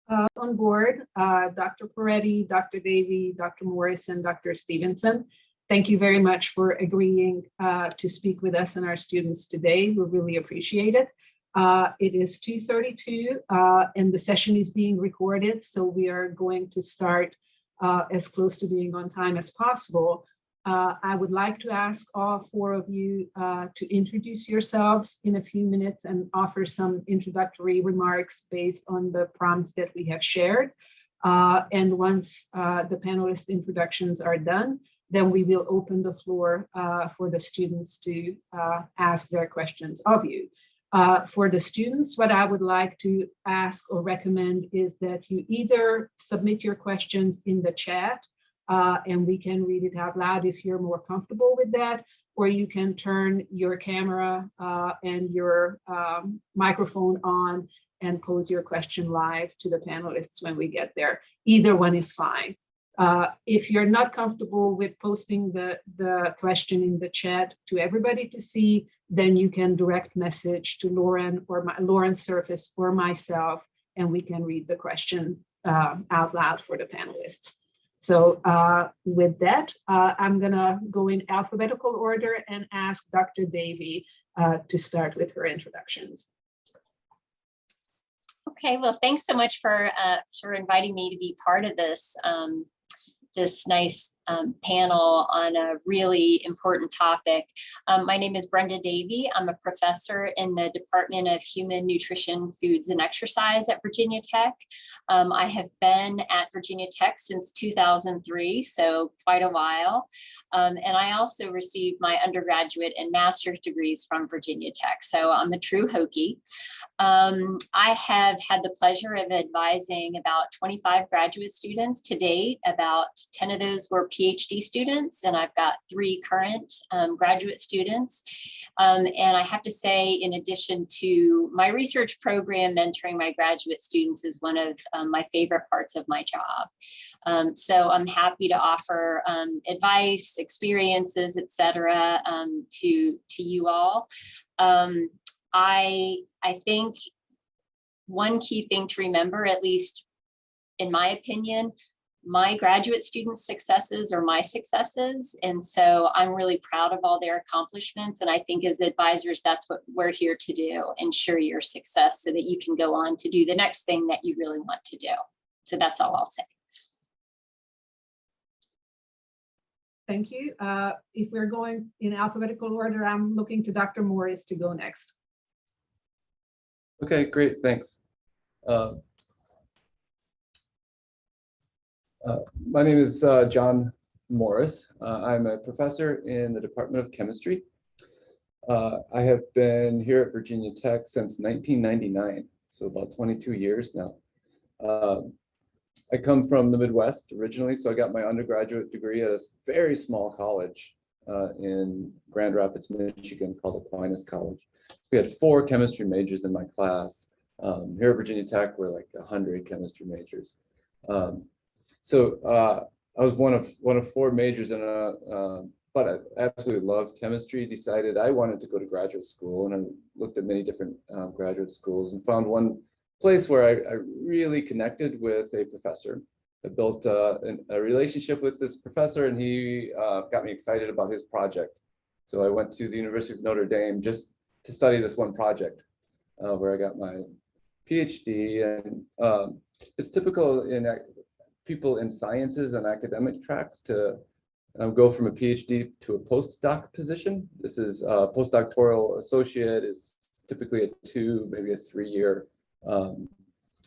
On board, Dr. Peretti, Dr. Davey, Dr. Morris, and Dr. Stevenson. Thank you very much for agreeing to speak with us and our students today. We really appreciate it. It is 2:32 and the session is being recorded, so we are going to start as close to being on time as possible. I would like to ask all four of you to introduce yourselves in a few minutes and offer some introductory remarks based on the prompts that we have shared. And once the panelist introductions are done, then we will open the floor for the students to ask their questions of you. For the students, what I would like to ask or recommend is that you either submit your questions in the chat and we can read it out loud if you're more comfortable with that, or you can turn your camera and your microphone on and pose your question live to the panelists when we get there. Either one is fine. If you're not comfortable with posting the question in the chat to everybody to see, then you can direct message to Lauren or Lauren Surface or myself, and we can read the question out loud for the panelists. So with that, I'm gonna go in alphabetical order and ask Dr. Davey to start with her introductions. Okay, well, thanks so much for inviting me to be part of this this nice panel on a really important topic. My name is Brenda Davey. I'm a professor in the Department of Human Nutrition, Foods, and Exercise at Virginia Tech. I have been at Virginia Tech since 2003, so quite a while. And I also received my undergraduate and master's degrees from Virginia Tech, so I'm a true Hokie. I have had the pleasure of advising about 25 graduate students to date. About 10 of those were PhD students, and I've got 3 current graduate students. And I have to say, in addition to my research program, mentoring my graduate students is one of my favorite parts of my job. So I'm happy to offer advice, experiences, etc., to you all. I think one key thing to remember, at least in my opinion, my graduate students' successes are my successes. And so I'm really proud of all their accomplishments. And I think as advisors, that's what we're here to do, ensure your success so that you can go on to do the next thing that you really want to do. So that's all I'll say. Thank you. If we're going in alphabetical order, I'm looking to Dr. Morris to go next. Okay, great, thanks. My name is John Morris. I'm a professor in the Department of Chemistry. I have been here at Virginia Tech since 1999, so about 22 years now. I come from the Midwest originally, so I got my undergraduate degree at a very small college in Grand Rapids, Michigan, called Aquinas College. We had 4 chemistry majors in my class. Here at Virginia Tech, we're like 100 chemistry majors. So I was one of 4 majors, but I absolutely loved chemistry. Decided I wanted to go to graduate school, and I looked at many different graduate schools and found one place where I really connected with a professor. I built a relationship with this professor, and he got me excited about his project. So I went to the University of Notre Dame just to study this one project, where I got my PhD. And it's typical in people in sciences and academic tracks to go from a PhD to a postdoc position. This is a postdoctoral associate is typically a 2, maybe a 3-year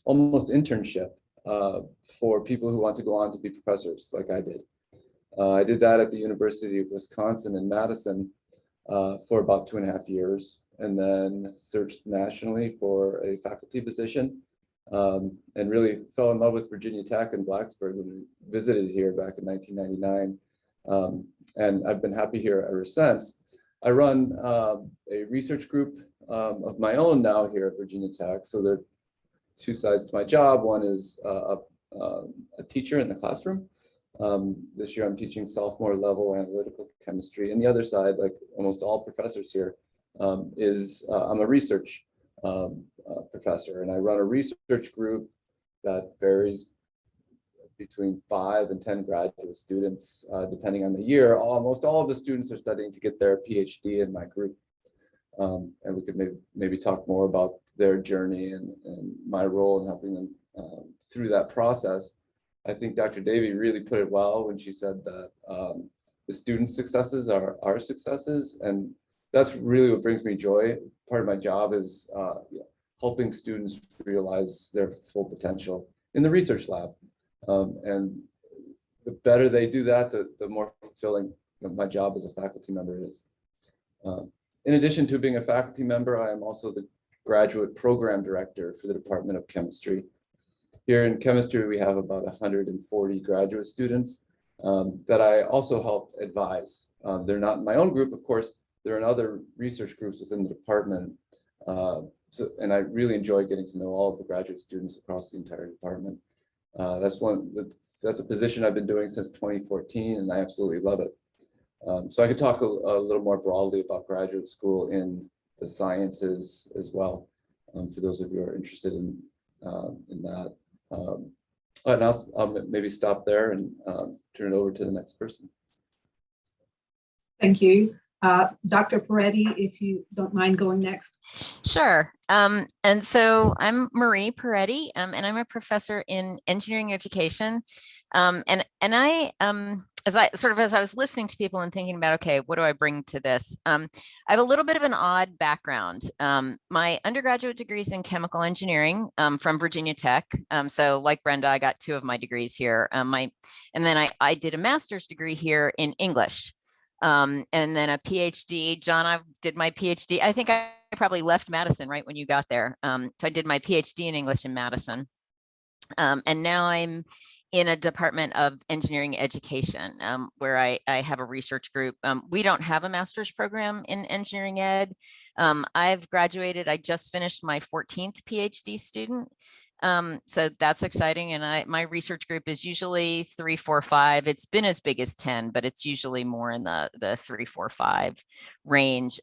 almost internship for people who want to go on to be professors like I did. I did that at the University of Wisconsin in Madison for about 2.5 years, and then searched nationally for a faculty position. And really fell in love with Virginia Tech and Blacksburg when we visited here back in 1999. And I've been happy here ever since. I run a research group of my own now here at Virginia Tech. So there are 2 sides to my job. One is a teacher in the classroom. This year I'm teaching sophomore level analytical chemistry. And the other side, like almost all professors here, is I'm a research professor, and I run a research group that varies between 5 and 10 graduate students, depending on the year. Almost all of the students are studying to get their PhD in my group. And we could maybe talk more about their journey and my role in helping them through that process. I think Dr. Davey really put it well when she said that the student successes are our successes, and that's really what brings me joy. Part of my job is helping students realize their full potential in the research lab. And the better they do that, the more fulfilling my job as a faculty member is. In addition to being a faculty member, I am also the graduate program director for the Department of Chemistry. Here in chemistry, we have about 140 graduate students that I also help advise. They're not in my own group, of course, they're in other research groups within the department. And I really enjoy getting to know all of the graduate students across the entire department. That's a position I've been doing since 2014, and I absolutely love it. So I could talk a little more broadly about graduate school in the sciences as well, for those of you who are interested in that. And I'll maybe stop there and turn it over to the next person. Thank you. Dr. Peretti, if you don't mind going next. Sure. And so I'm Marie Peretti, and I'm a professor in engineering education. And I, as I was listening to people and thinking about, okay, what do I bring to this? I have a little bit of an odd background. My undergraduate degree is in chemical engineering from Virginia Tech. So like Brenda, I got 2 of my degrees here. And then I did a master's degree here in English. And then a PhD. John, I did my PhD. I think I probably left Madison right when you got there. So I did my PhD in English in Madison. And now I'm in a department of engineering education, where I have a research group. We don't have a master's program in engineering ed. I've graduated. I just finished my 14th PhD student. So that's exciting. And my research group is usually 3, 4, 5. It's been as big as 10, but it's usually more in the 3, 4, 5 range.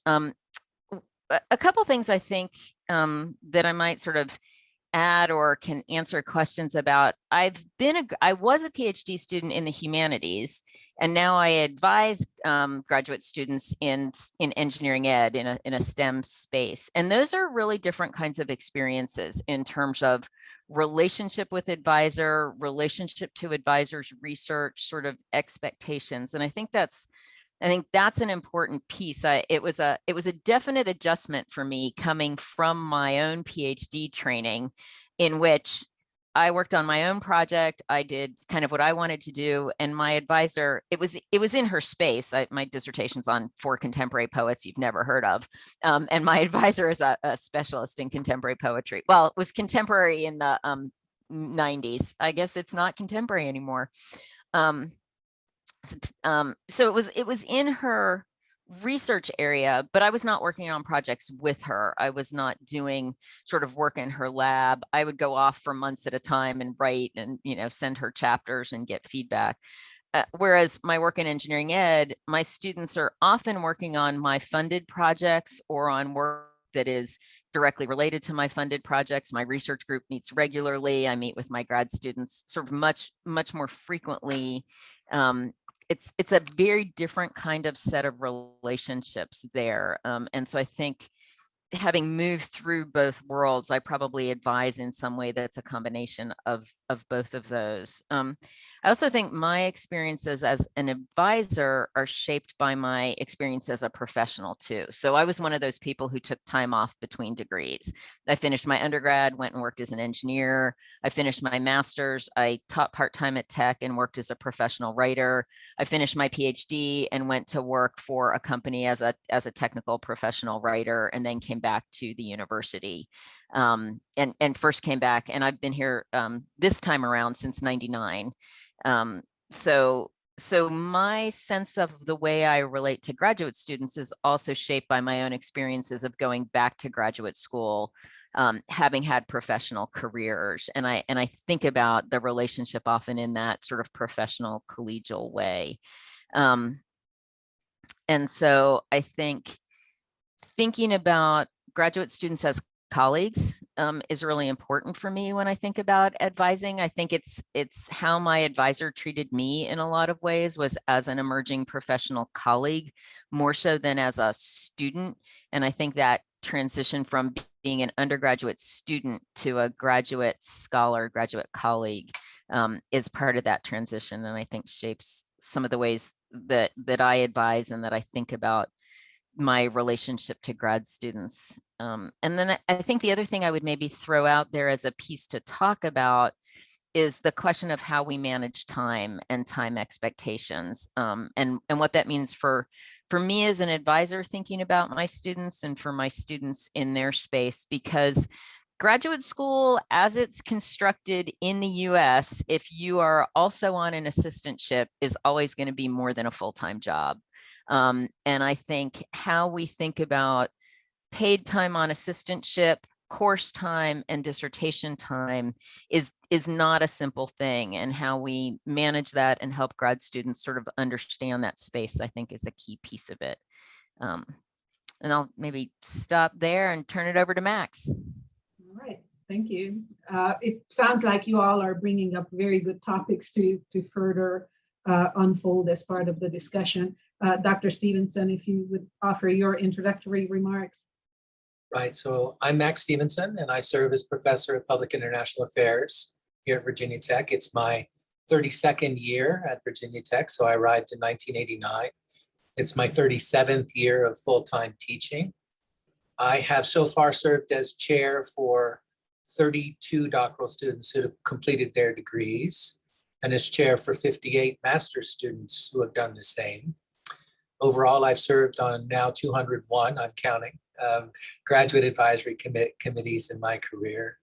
A couple things I think that I might sort of add or can answer questions about. I was a PhD student in the humanities, and now I advise graduate students in engineering ed in a STEM space. And those are really different kinds of experiences in terms of relationship with advisor, relationship to advisors, research, sort of expectations. And I think that's an important piece. It was a definite adjustment for me coming from my own PhD training, in which I worked on my own project. I did kind of what I wanted to do, and my advisor, it was in her space. My dissertation's on 4 contemporary poets you've never heard of, and my advisor is a specialist in contemporary poetry. Well, it was contemporary in the 90s. I guess it's not contemporary anymore. So it was in her research area, but I was not working on projects with her. I was not doing sort of work in her lab. I would go off for months at a time and write and, send her chapters and get feedback. Whereas my work in engineering ed, my students are often working on my funded projects or on work that is directly related to my funded projects. My research group meets regularly. I meet with my grad students sort of much more frequently. It's a very different kind of set of relationships there. And so I think having moved through both worlds, I probably advise in some way that's a combination of both of those. I also think my experiences as an advisor are shaped by my experience as a professional too. So I was one of those people who took time off between degrees. I finished my undergrad, went and worked as an engineer. I finished my master's. I taught part-time at Tech and worked as a professional writer. I finished my PhD and went to work for a company as a technical professional writer, and then came back to the university, and first came back, and I've been here this time around since '99. So my sense of the way I relate to graduate students is also shaped by my own experiences of going back to graduate school, having had professional careers, and I think about the relationship often in that sort of professional collegial way. And so I think thinking about graduate students as colleagues is really important for me when I think about advising. I think it's how my advisor treated me in a lot of ways, was as an emerging professional colleague, more so than as a student. And I think that transition from being an undergraduate student to a graduate scholar, graduate colleague, is part of that transition, and I think shapes some of the ways that I advise and that I think about my relationship to grad students. And then I think the other thing I would maybe throw out there as a piece to talk about is the question of how we manage time and time expectations, and what that means for me as an advisor thinking about my students and for my students in their space. Because graduate school, as it's constructed in the US, if you are also on an assistantship, is always going to be more than a full-time job. And I think how we think about paid time on assistantship, course time, and dissertation time is not a simple thing. And how we manage that and help grad students sort of understand that space, I think, is a key piece of it. And I'll maybe stop there and turn it over to Max. All right, thank you. It sounds like you all are bringing up very good topics to further unfold as part of the discussion. Dr. Stevenson, if you would offer your introductory remarks. Right, so I'm Max Stevenson, and I serve as Professor of Public International Affairs here at Virginia Tech. It's my 32nd year at Virginia Tech, so I arrived in 1989. It's my 37th year of full-time teaching. I have so far served as chair for 32 doctoral students who have completed their degrees, and as chair for 58 master's students who have done the same. Overall, I've served on now 201, I'm counting, graduate advisory committees in my career.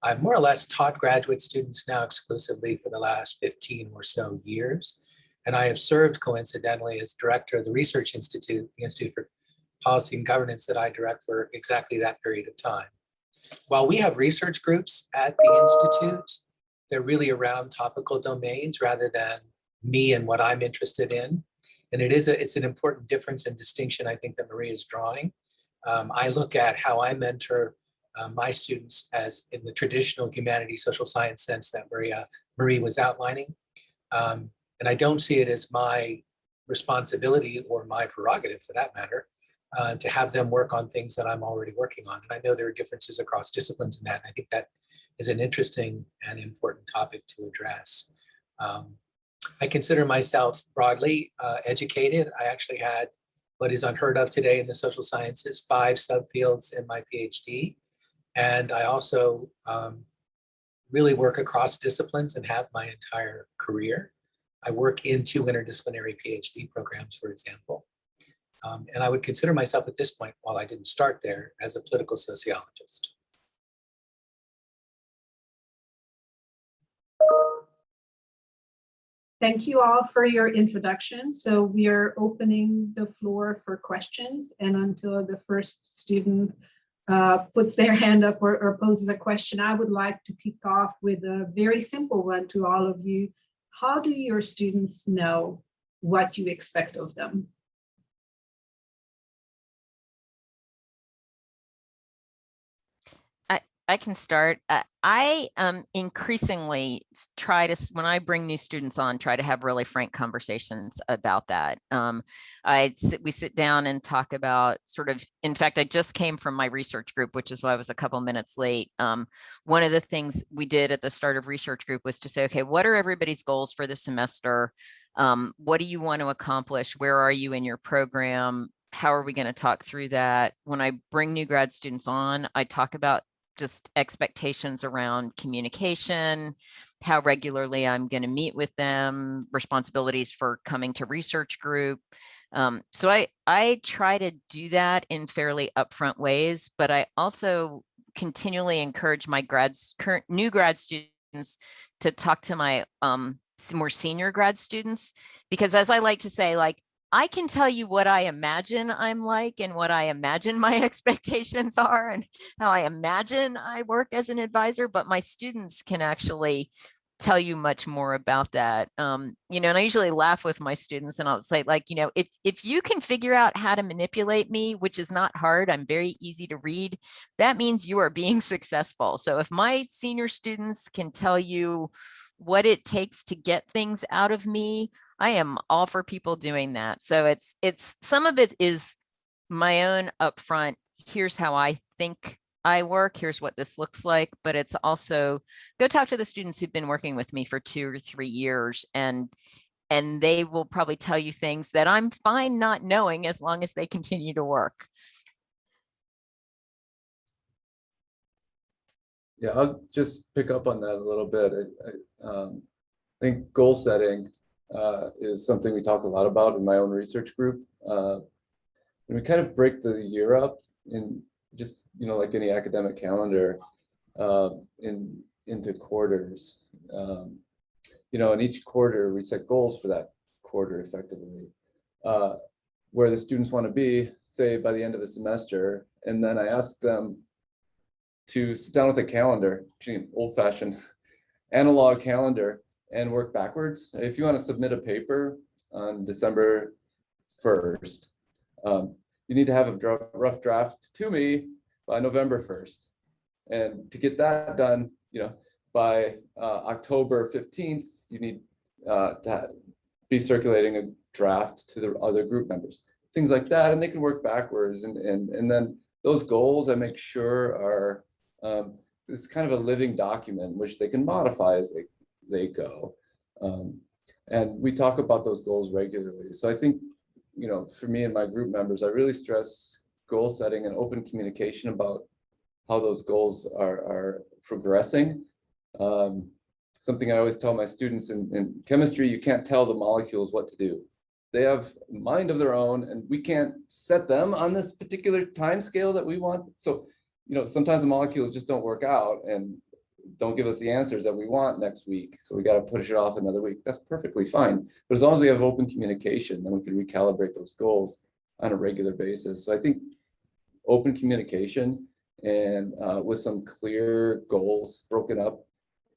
I've more or less taught graduate students now exclusively for the last 15 or so years. And I have served coincidentally as director of the Research Institute, the Institute for Policy and Governance that I direct for exactly that period of time. While we have research groups at the Institute, they're really around topical domains rather than me and what I'm interested in. And it's an important difference and distinction, I think, that Marie is drawing. I look at how I mentor my students as in the traditional humanities, social science sense that Marie was outlining. And I don't see it as my responsibility or my prerogative, for that matter, to have them work on things that I'm already working on. And I know there are differences across disciplines in that. And I think that is an interesting and important topic to address. I consider myself broadly educated. I actually had what is unheard of today in the social sciences, 5 subfields in my PhD. And I also really work across disciplines and have my entire career. I work in 2 interdisciplinary PhD programs, for example. And I would consider myself at this point, while I didn't start there, as a political sociologist. Thank you all for your introduction. So we are opening the floor for questions, and until the first student puts their hand up or poses a question, I would like to kick off with a very simple one to all of you. How do your students know what you expect of them? I can start. I increasingly try to, when I bring new students on, try to have really frank conversations about that. We sit down and talk about sort of, in fact, I just came from my research group, which is why I was a couple minutes late. One of the things we did at the start of research group was to say, okay, what are everybody's goals for the semester? What do you want to accomplish? Where are you in your program? How are we going to talk through that? When I bring new grad students on, I talk about just expectations around communication, how regularly I'm going to meet with them, responsibilities for coming to research group. So I try to do that in fairly upfront ways, but I also continually encourage my new grad students to talk to my more senior grad students, because as I like to say, like, I can tell you what I imagine I'm like and what I imagine my expectations are and how I imagine I work as an advisor, but my students can actually tell you much more about that. You know, and I usually laugh with my students and I'll say, like, you know, if you can figure out how to manipulate me, which is not hard, I'm very easy to read, that means you are being successful. So if my senior students can tell you what it takes to get things out of me, I am all for people doing that. So it's some of it is my own upfront, here's how I think I work, here's what this looks like, but it's also go talk to the students who've been working with me for 2 or 3 years, and they will probably tell you things that I'm fine not knowing as long as they continue to work. Yeah, I'll just pick up on that a little bit. I think goal setting is something we talk a lot about in my own research group. And we kind of break the year up in just, you know, like any academic calendar, into quarters. You know, in each quarter, we set goals for that quarter effectively, where the students want to be, say, by the end of the semester. And then I ask them to sit down with a calendar, old-fashioned analog calendar, and work backwards. If you want to submit a paper on December 1st, you need to have a rough draft to me by November 1st. And to get that done, you know, by October 15th, you need to be circulating a draft to the other group members, things like that. And they can work backwards. And then those goals, I make sure are this kind of a living document, which they can modify as they go. And we talk about those goals regularly. So I think, you know, for me and my group members, I really stress goal setting and open communication about how those goals are progressing. Something I always tell my students in chemistry, you can't tell the molecules what to do. They have a mind of their own, and we can't set them on this particular time scale that we want. So, you know, sometimes the molecules just don't work out and don't give us the answers that we want next week. So we got to push it off another week. That's perfectly fine. But as long as we have open communication, then we can recalibrate those goals on a regular basis. So I think open communication and with some clear goals broken up,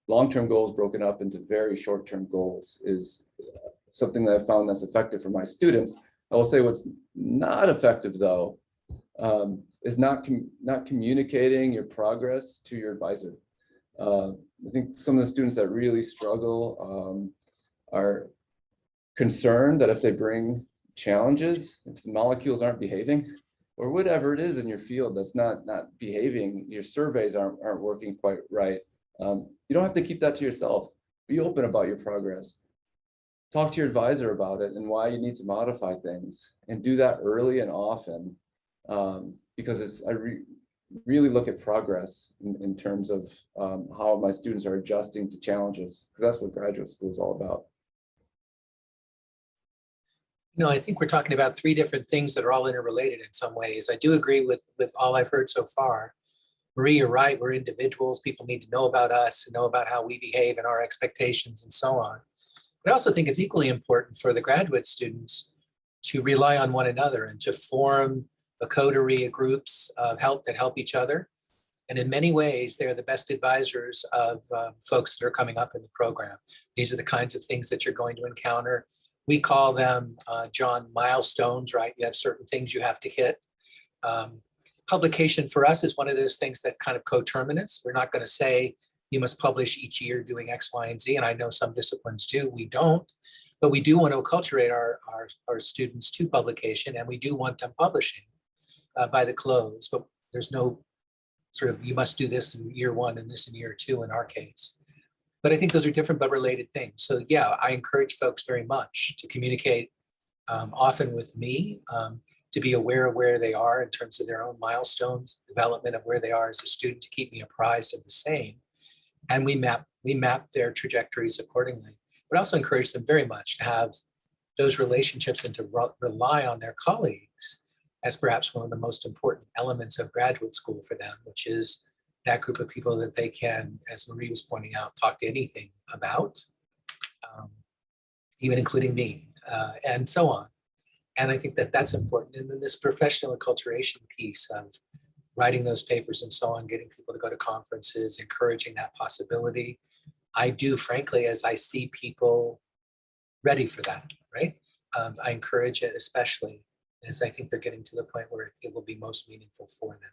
long-term goals broken up into very short-term goals is something that I found that's effective for my students. I will say what's not effective though, is not communicating your progress to your advisor. I think some of the students that really struggle are concerned that if they bring challenges, if the molecules aren't behaving, or whatever it is in your field that's not behaving, your surveys aren't working quite right. You don't have to keep that to yourself. Be open about your progress. Talk to your advisor about it and why you need to modify things, and do that early and often, because I really look at progress in terms of how my students are adjusting to challenges, because that's what graduate school is all about. No, I think we're talking about 3 different things that are all interrelated in some ways. I do agree with all I've heard so far. Marie, you're right. We're individuals. People need to know about us and know about how we behave and our expectations and so on. But I also think it's equally important for the graduate students to rely on one another and to form a coterie of groups of help that help each other. And in many ways, they're the best advisors of folks that are coming up in the program. These are the kinds of things that you're going to encounter. We call them, John, milestones, right? You have certain things you have to hit. Publication for us is one of those things that kind of coterminous. We're not going to say you must publish each year doing X, Y, and Z. And I know some disciplines do, we don't. But we do want to acculturate our students to publication, and we do want them publishing by the close. But there's no sort of, you must do this in year 1 and this in year 2 in our case. But I think those are different but related things. So yeah, I encourage folks very much to communicate often with me, to be aware of where they are in terms of their own milestones, development of where they are as a student, to keep me apprised of the same. And we map their trajectories accordingly. But also encourage them very much to have those relationships and to rely on their colleagues as perhaps one of the most important elements of graduate school for them, which is that group of people that they can, as Marie was pointing out, talk to anything about, even including me, and so on. And I think that that's important. And then this professional acculturation piece of writing those papers and so on, getting people to go to conferences, encouraging that possibility. I do, frankly, as I see people ready for that, right? I encourage it, especially as I think they're getting to the point where it will be most meaningful for them.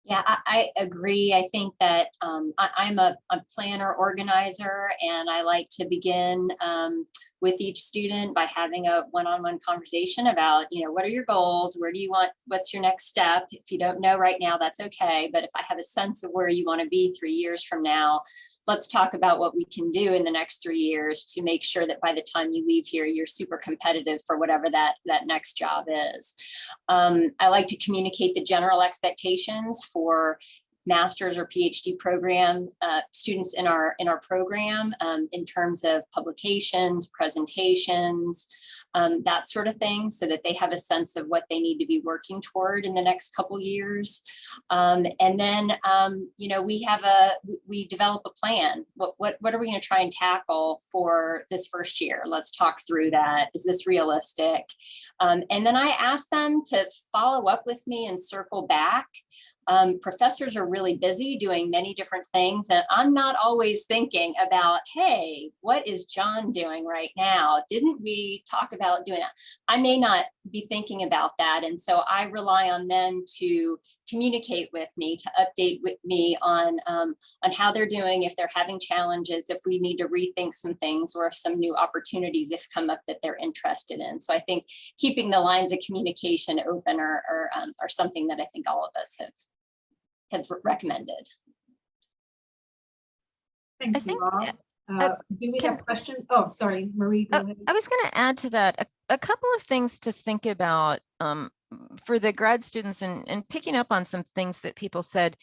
Yeah, I agree. I think that I'm a planner organizer, and I like to begin with each student by having a one-on-one conversation about, what are your goals? Where do you want, what's your next step? If you don't know right now, that's okay. But if I have a sense of where you want to be 3 years from now, let's talk about what we can do in the next 3 years to make sure that by the time you leave here, you're super competitive for whatever that next job is. I like to communicate the general expectations for master's or PhD program students in our program in terms of publications, presentations, that sort of thing, so that they have a sense of what they need to be working toward in the next couple years. And then, we develop a plan. What are we going to try and tackle for this first year? Let's talk through that. Is this realistic? And then I ask them to follow up with me and circle back. Professors are really busy doing many different things, and I'm not always thinking about, hey, what is John doing right now? Didn't we talk about doing that? I may not be thinking about that, and so I rely on them to communicate with me, to update with me on how they're doing, if they're having challenges, if we need to rethink some things, or if some new opportunities have come up that they're interested in. So I think keeping the lines of communication open are something that I think all of us have recommended. Thank I you think, all. Do we have questions? Oh, sorry, Marie, go ahead. I was going to add to that a couple of things to think about for the grad students, and picking up on some things that people said.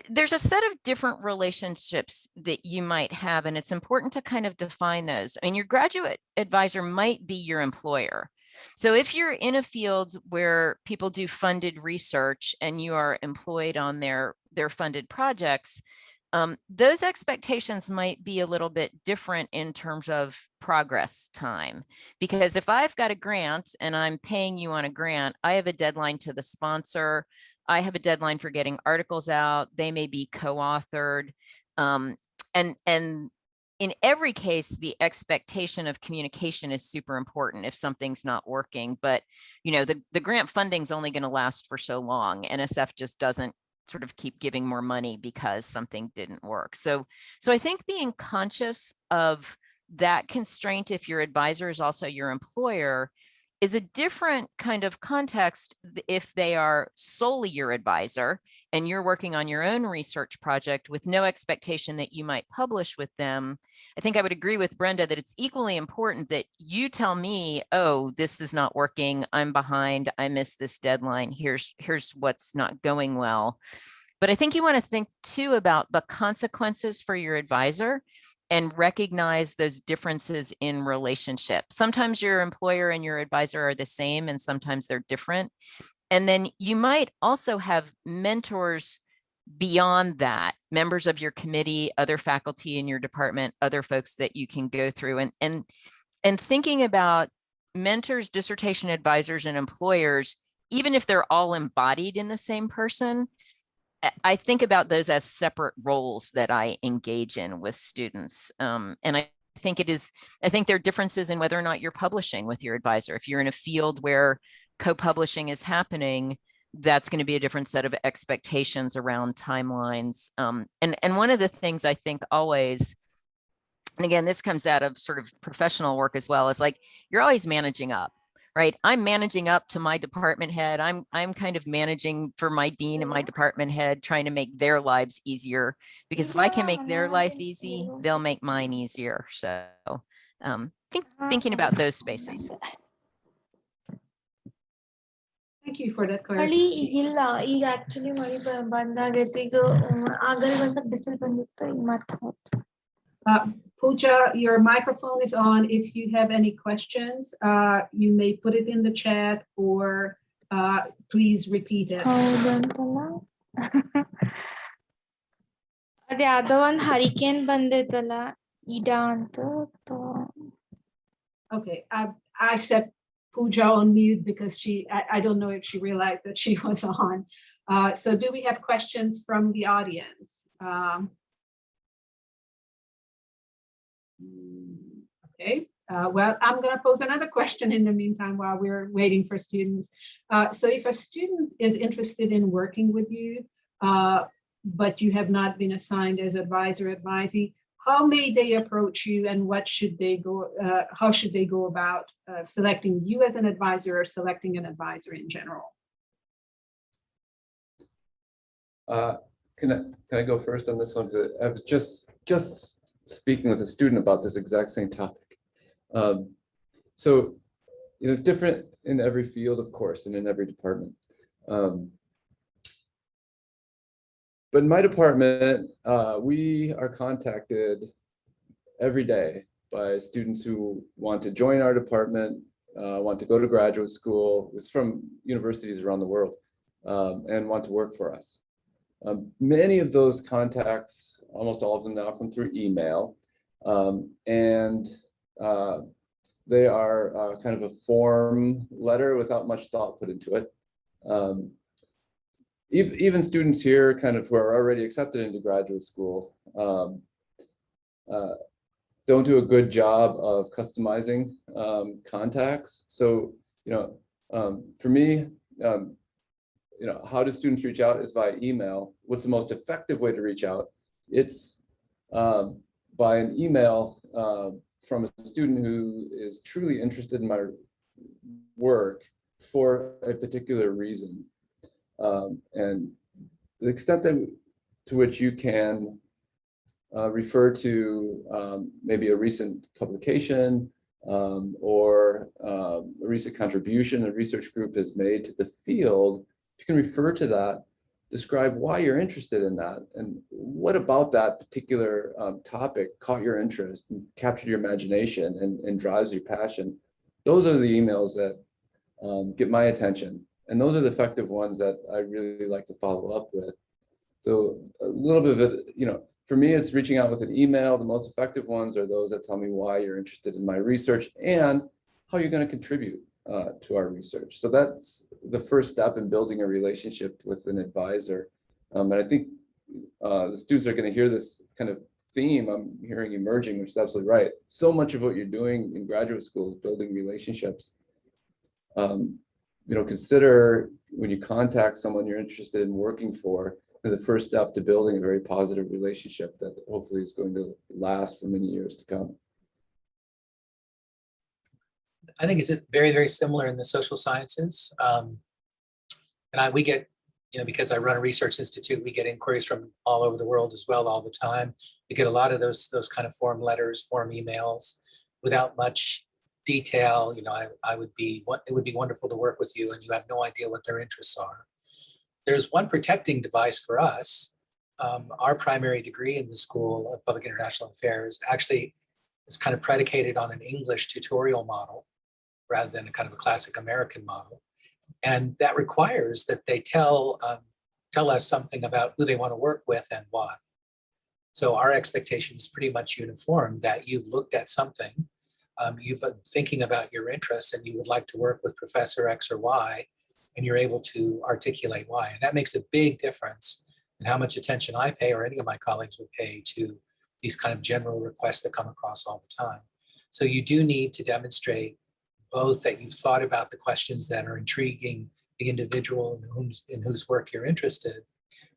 There's a set of different relationships that you might have, and it's important to kind of define those. I mean, your graduate advisor might be your employer. So if you're in a field where people do funded research and you are employed on their funded projects, those expectations might be a little bit different in terms of progress time. Because if I've got a grant and I'm paying you on a grant, I have a deadline to the sponsor. I have a deadline for getting articles out. They may be co-authored. And in every case, the expectation of communication is super important if something's not working. But, the grant funding is only going to last for so long. NSF just doesn't sort of keep giving more money because something didn't work. So I think being conscious of that constraint, if your advisor is also your employer, is a different kind of context if they are solely your advisor and you're working on your own research project with no expectation that you might publish with them. I think I would agree with Brenda that it's equally important that you tell me, oh, this is not working, I'm behind, I missed this deadline, here's what's not going well. But I think you want to think too about the consequences for your advisor and recognize those differences in relationship. Sometimes your employer and your advisor are the same, and sometimes they're different. And then you might also have mentors beyond that, members of your committee, other faculty in your department, other folks that you can go through. And thinking about mentors, dissertation advisors, and employers, even if they're all embodied in the same person, I think about those as separate roles that I engage in with students. And I think there are differences in whether or not you're publishing with your advisor. If you're in a field where co-publishing is happening, that's going to be a different set of expectations around timelines. And one of the things I think always, and again, this comes out of sort of professional work as well, is like, you're always managing up. Right. I'm managing up to my department head. I'm kind of managing for my dean and my department head, trying to make their lives easier, because if I can make their life easy, they'll make mine easier. So thinking about those spaces. Thank you for that ಮಳಿ clarification. ಈಗಿಲ್ಲ, ಈಗ actually ಮಳಿ ಬಂದಾಗೈತಿ. ಈಗ ಆಗಲ್ ಬಂದ ಬಿಸಿಲು ಬಂದಿತ್ತು, ಈಗ ಮತ್ತೆ Pooja, your microphone is on. If you have any questions, you may put it in the chat, or please repeat it. ಹೌದಂತಲ್ಲ. ಅದ ಯಾವ್ದೋ ಒಂದ್ ಹರಿಕೇನ್ ಬಂದೈತಲ್ಲ, ಇಡಾ ಅಂತ. Okay, I set Pooja on mute because I don't know if she realized that she was on. So do we have questions from the audience? Okay, well, I'm going to pose another question in the meantime while we're waiting for students. So if a student is interested in working with you, but you have not been assigned as advisor advisee, how may they approach you, and what should they go? How should they go about selecting you as an advisor or selecting an advisor in general? Can I go first on this one? I was just speaking with a student about this exact same topic. So it's different in every field, of course, and in every department. But in my department, we are contacted every day by students who want to join our department, want to go to graduate school. It's from universities around the world, and want to work for us. Many of those contacts, almost all of them now, come through email, and they are kind of a form letter without much thought put into it. Even students here kind of who are already accepted into graduate school don't do a good job of customizing contacts. So, for me, how do students reach out is via email. What's the most effective way to reach out? It's by an email from a student who is truly interested in my work for a particular reason. And the extent to which you can refer to maybe a recent publication or a recent contribution a research group has made to the field, you can refer to that, describe why you're interested in that, and what about that particular topic caught your interest and captured your imagination and drives your passion. Those are the emails that get my attention. And those are the effective ones that I really like to follow up with. So a little bit of it, for me, it's reaching out with an email. The most effective ones are those that tell me why you're interested in my research and how you're going to contribute to our research. So that's the first step in building a relationship with an advisor. And I think the students are going to hear this kind of theme I'm hearing emerging, which is absolutely right. So much of what you're doing in graduate school is building relationships. Consider when you contact someone you're interested in working for, the first step to building a very positive relationship that hopefully is going to last for many years to come. I think it's very, very similar in the social sciences. We get, because I run a research institute, we get inquiries from all over the world as well all the time. We get a lot of those kind of form letters, form emails without much detail. it would be wonderful to work with you, and you have no idea what their interests are. There's one protecting device for us. Our primary degree in the School of Public International Affairs actually is kind of predicated on an English tutorial model rather than a kind of a classic American model. And that requires that they tell us something about who they want to work with and why. So our expectation is pretty much uniform, that you've looked at something, you've been thinking about your interests, and you would like to work with Professor X or Y, and you're able to articulate why. And that makes a big difference in how much attention I pay, or any of my colleagues would pay, to these kind of general requests that come across all the time. So you do need to demonstrate both that you've thought about the questions that are intriguing the individual in whose work you're interested,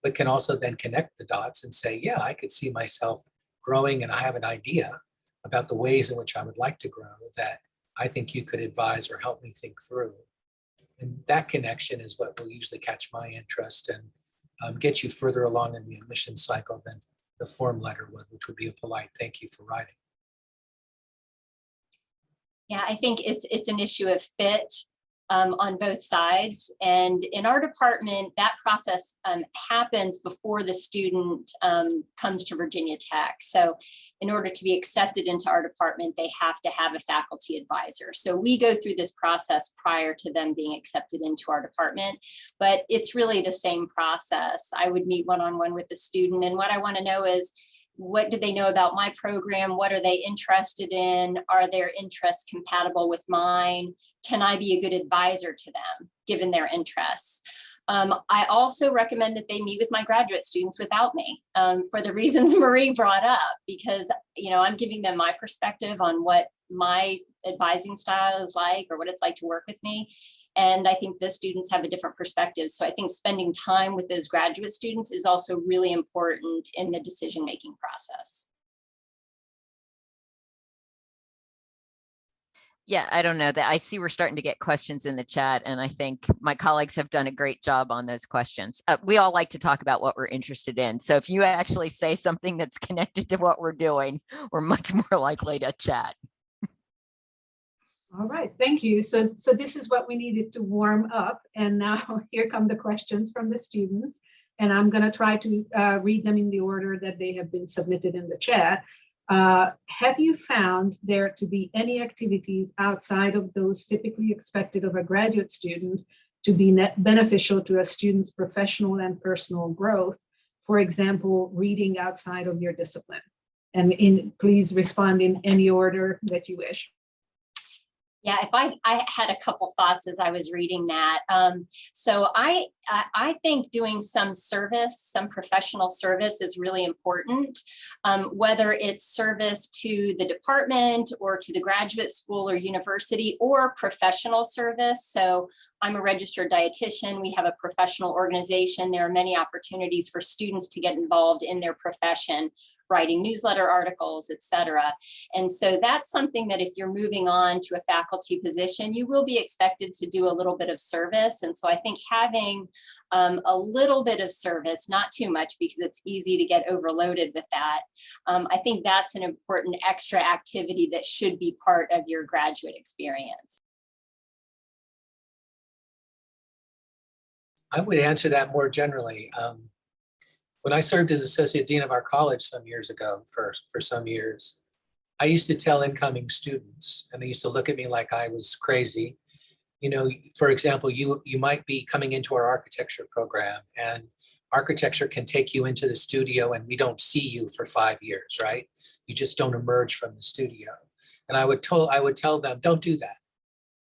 but can also then connect the dots and say, yeah, I could see myself growing, and I have an idea about the ways in which I would like to grow that I think you could advise or help me think through. And that connection is what will usually catch my interest and get you further along in the admission cycle than the form letter would, which would be a polite thank you for writing. Yeah, I think it's an issue of fit on both sides. And in our department, that process happens before the student comes to Virginia Tech. So in order to be accepted into our department, they have to have a faculty advisor. So we go through this process prior to them being accepted into our department, but it's really the same process. I would meet one-on-one with the student, and what I want to know is, what do they know about my program? What are they interested in? Are their interests compatible with mine? Can I be a good advisor to them, given their interests? I also recommend that they meet with my graduate students without me for the reasons Marie brought up, because, you know, I'm giving them my perspective on what my advising style is like, or what it's like to work with me. And I think the students have a different perspective. So I think spending time with those graduate students is also really important in the decision-making process. Yeah, I don't know that. I see we're starting to get questions in the chat, and I think my colleagues have done a great job on those questions. We all like to talk about what we're interested in. So if you actually say something that's connected to what we're doing, we're much more likely to chat. All right, thank you. So this is what we needed to warm up. And now here come the questions from the students. And I'm going to try to read them in the order that they have been submitted in the chat. Have you found there to be any activities outside of those typically expected of a graduate student to be beneficial to a student's professional and personal growth? For example, reading outside of your discipline. And please respond in any order that you wish. Yeah, if I had a couple thoughts as I was reading that. So I think doing some service, some professional service is really important, whether it's service to the department or to the graduate school or university, or professional service. So I'm a registered dietitian. We have a professional organization. There are many opportunities for students to get involved in their profession, writing newsletter articles, et cetera. And so that's something that if you're moving on to a faculty position, you will be expected to do a little bit of service. And so I think having a little bit of service, not too much because it's easy to get overloaded with that. I think that's an important extra activity that should be part of your graduate experience. I would answer that more generally. When I served as associate dean of our college some years ago, for some years, I used to tell incoming students, and they used to look at me like I was crazy. You know, for example, you might be coming into our architecture program, and architecture can take you into the studio and we don't see you for 5 years, right? You just don't emerge from the studio. And I would tell them, don't do that.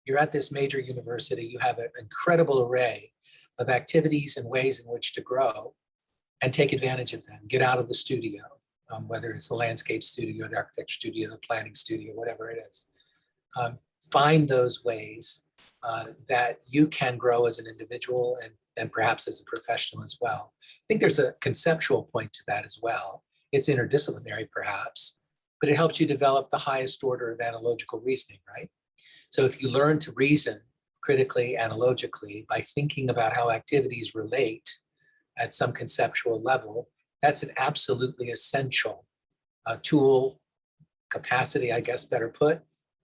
You're at this major university. You have an incredible array of activities and ways in which to grow, and take advantage of them. Get out of the studio, whether it's the landscape studio, the architecture studio, the planning studio, whatever it is. Find those ways that you can grow as an individual and perhaps as a professional as well. I think there's a conceptual point to that as well. It's interdisciplinary perhaps, but it helps you develop the highest order of analogical reasoning, right? So if you learn to reason critically, analogically, by thinking about how activities relate at some conceptual level, that's an absolutely essential tool, capacity, I guess, better put,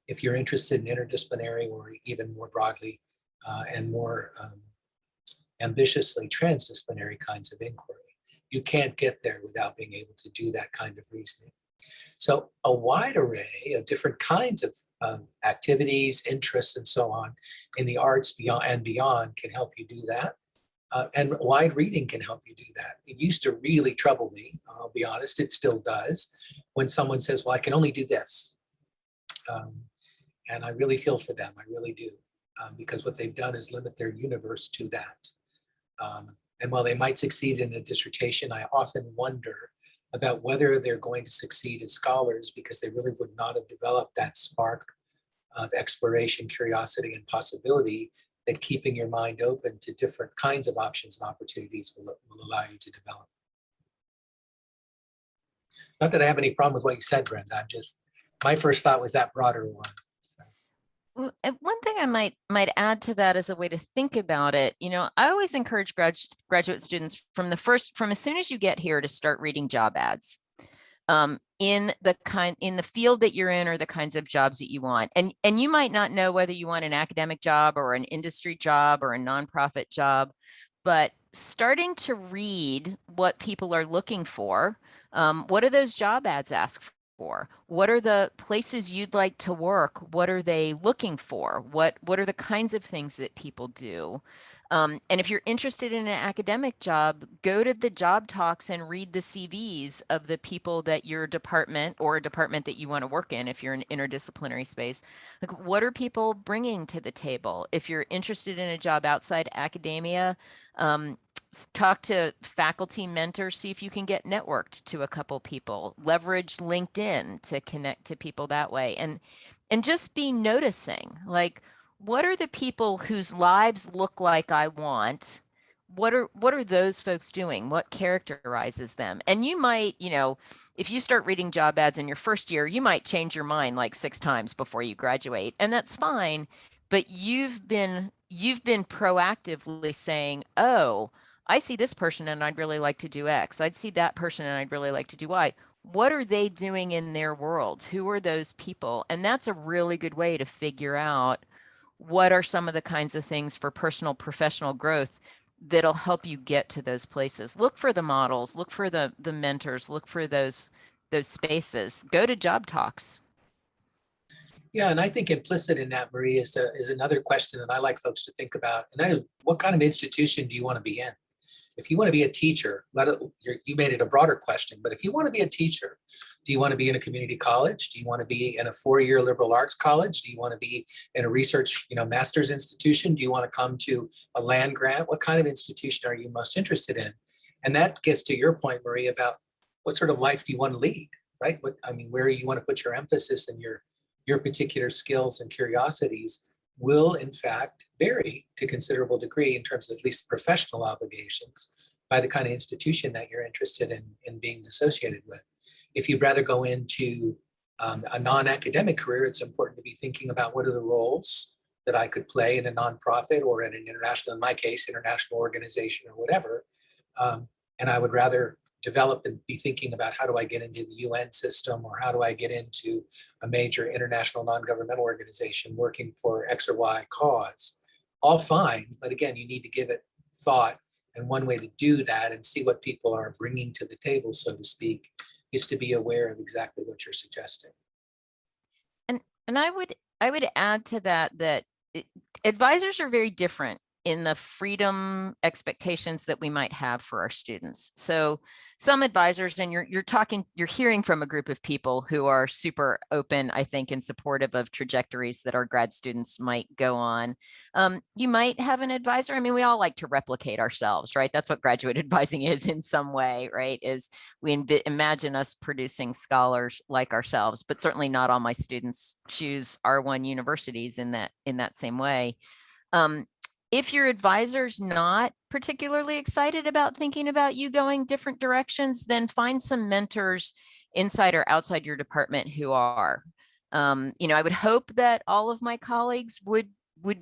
if you're interested in interdisciplinary or even more broadly and more ambitiously transdisciplinary kinds of inquiry. You can't get there without being able to do that kind of reasoning. So a wide array of different kinds of activities, interests, and so on in the arts beyond can help you do that. And wide reading can help you do that. It used to really trouble me, I'll be honest, it still does, when someone says, well, I can only do this. And I really feel for them, I really do, because what they've done is limit their universe to that. And while they might succeed in a dissertation, I often wonder about whether they're going to succeed as scholars, because they really would not have developed that spark of exploration, curiosity, and possibility that keeping your mind open to different kinds of options and opportunities will allow you to develop. Not that I have any problem with what you said, Brenda. I'm just, my first thought was that broader one. So. One thing I might add to that as a way to think about it, you know, I always encourage graduate students from as soon as you get here to start reading job ads. In the field that you're in, or the kinds of jobs that you want. And you might not know whether you want an academic job or an industry job or a nonprofit job, but starting to read what people are looking for, what do those job ads ask for? What are the places you'd like to work? What are they looking for? What are the kinds of things that people do? And if you're interested in an academic job, go to the job talks and read the CVs of the people that your department or a department that you want to work in if you're in interdisciplinary space. Like, what are people bringing to the table? If you're interested in a job outside academia, talk to faculty mentors, see if you can get networked to a couple people, leverage LinkedIn to connect to people that way. And just be noticing, like, what are the people whose lives look like I want? What are those folks doing? What characterizes them? And you might, if you start reading job ads in your first year, you might change your mind like 6 times before you graduate, and that's fine. But you've been proactively saying, oh, I see this person and I'd really like to do X. I'd see that person and I'd really like to do Y. What are they doing in their world? Who are those people? And that's a really good way to figure out what are some of the kinds of things for personal professional growth that'll help you get to those places. Look for the models, look for the mentors, look for those spaces. Go to job talks. Yeah, and I think implicit in that, Marie, is another question that I like folks to think about, and that is, what kind of institution do you want to be in? If you want to be a teacher, you made it a broader question, but if you want to be a teacher, do you want to be in a community college? Do you want to be in a 4-year liberal arts college? Do you want to be in a research, master's institution? Do you want to come to a land grant? What kind of institution are you most interested in? And that gets to your point, Marie, about what sort of life do you want to lead, right? Where you want to put your emphasis and your particular skills and curiosities will in fact vary to a considerable degree in terms of at least professional obligations by the kind of institution that you're interested in being associated with. If you'd rather go into a non-academic career, it's important to be thinking about what are the roles that I could play in a nonprofit or in an international, in my case, international organization or whatever. And I would rather develop and be thinking about how do I get into the UN system, or how do I get into a major international non-governmental organization working for X or Y cause. All fine, but again, you need to give it thought. And one way to do that and see what people are bringing to the table, so to speak, is to be aware of exactly what you're suggesting. And I would add to that advisors are very different in the freedom expectations that we might have for our students. So some advisors, and you're hearing from a group of people who are super open, I think, and supportive of trajectories that our grad students might go on. You might have an advisor. I mean, we all like to replicate ourselves, right? That's what graduate advising is in some way, right? Is we imagine us producing scholars like ourselves, but certainly not all my students choose R1 universities in that same way. If your advisor's not particularly excited about thinking about you going different directions, then find some mentors inside or outside your department who are. I would hope that all of my colleagues would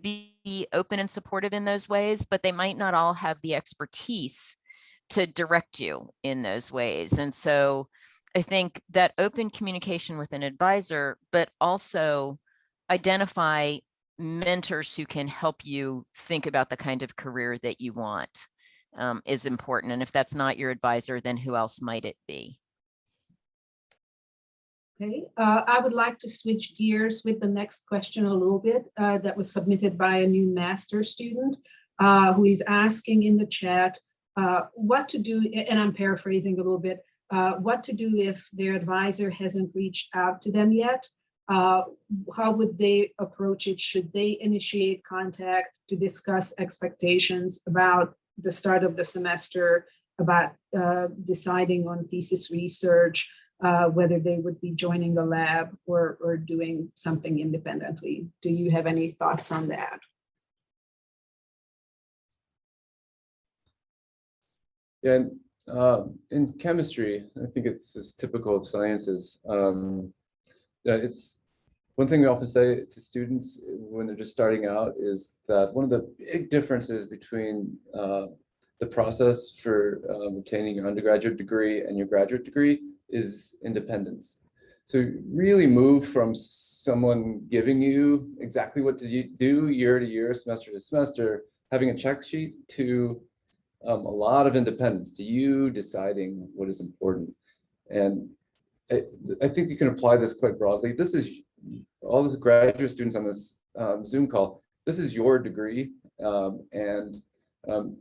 be open and supportive in those ways, but they might not all have the expertise to direct you in those ways. And so I think that open communication with an advisor, but also identify mentors who can help you think about the kind of career that you want is important. And if that's not your advisor, then who else might it be? Okay, I would like to switch gears with the next question a little bit that was submitted by a new master student who is asking in the chat what to do, and I'm paraphrasing a little bit, what to do if their advisor hasn't reached out to them yet. How would they approach it? Should they initiate contact to discuss expectations about the start of the semester, about deciding on thesis research, whether they would be joining a lab or doing something independently? Do you have any thoughts on that? Yeah, in chemistry, I think it's typical of sciences. It's one thing we often say to students when they're just starting out is that one of the big differences between the process for obtaining your undergraduate degree and your graduate degree is independence. So really move from someone giving you exactly what to do year to year, semester to semester, having a check sheet, to a lot of independence, to you deciding what is important. And I think you can apply this quite broadly. This is all the graduate students on this Zoom call. This is your degree, and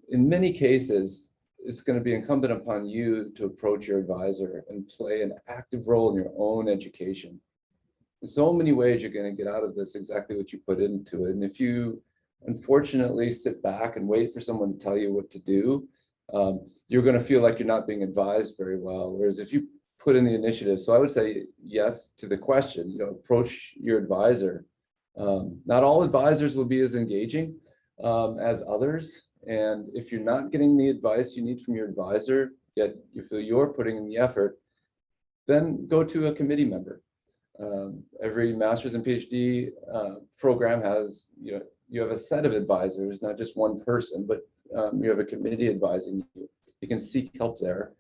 in many cases, it's going to be incumbent upon you to approach your advisor and play an active role in your own education. In so many ways, you're going to get out of this exactly what you put into it. And if you unfortunately sit back and wait for someone to tell you what to do, you're going to feel like you're not being advised very well. Whereas if you put in the initiative, so I would say yes to the question, you know, approach your advisor. Not all advisors will be as engaging as others. And if you're not getting the advice you need from your advisor, yet you feel you're putting in the effort, then go to a committee member. Every master's and PhD program has, you have a set of advisors, not just one person, but you have a committee advising you. You can seek help there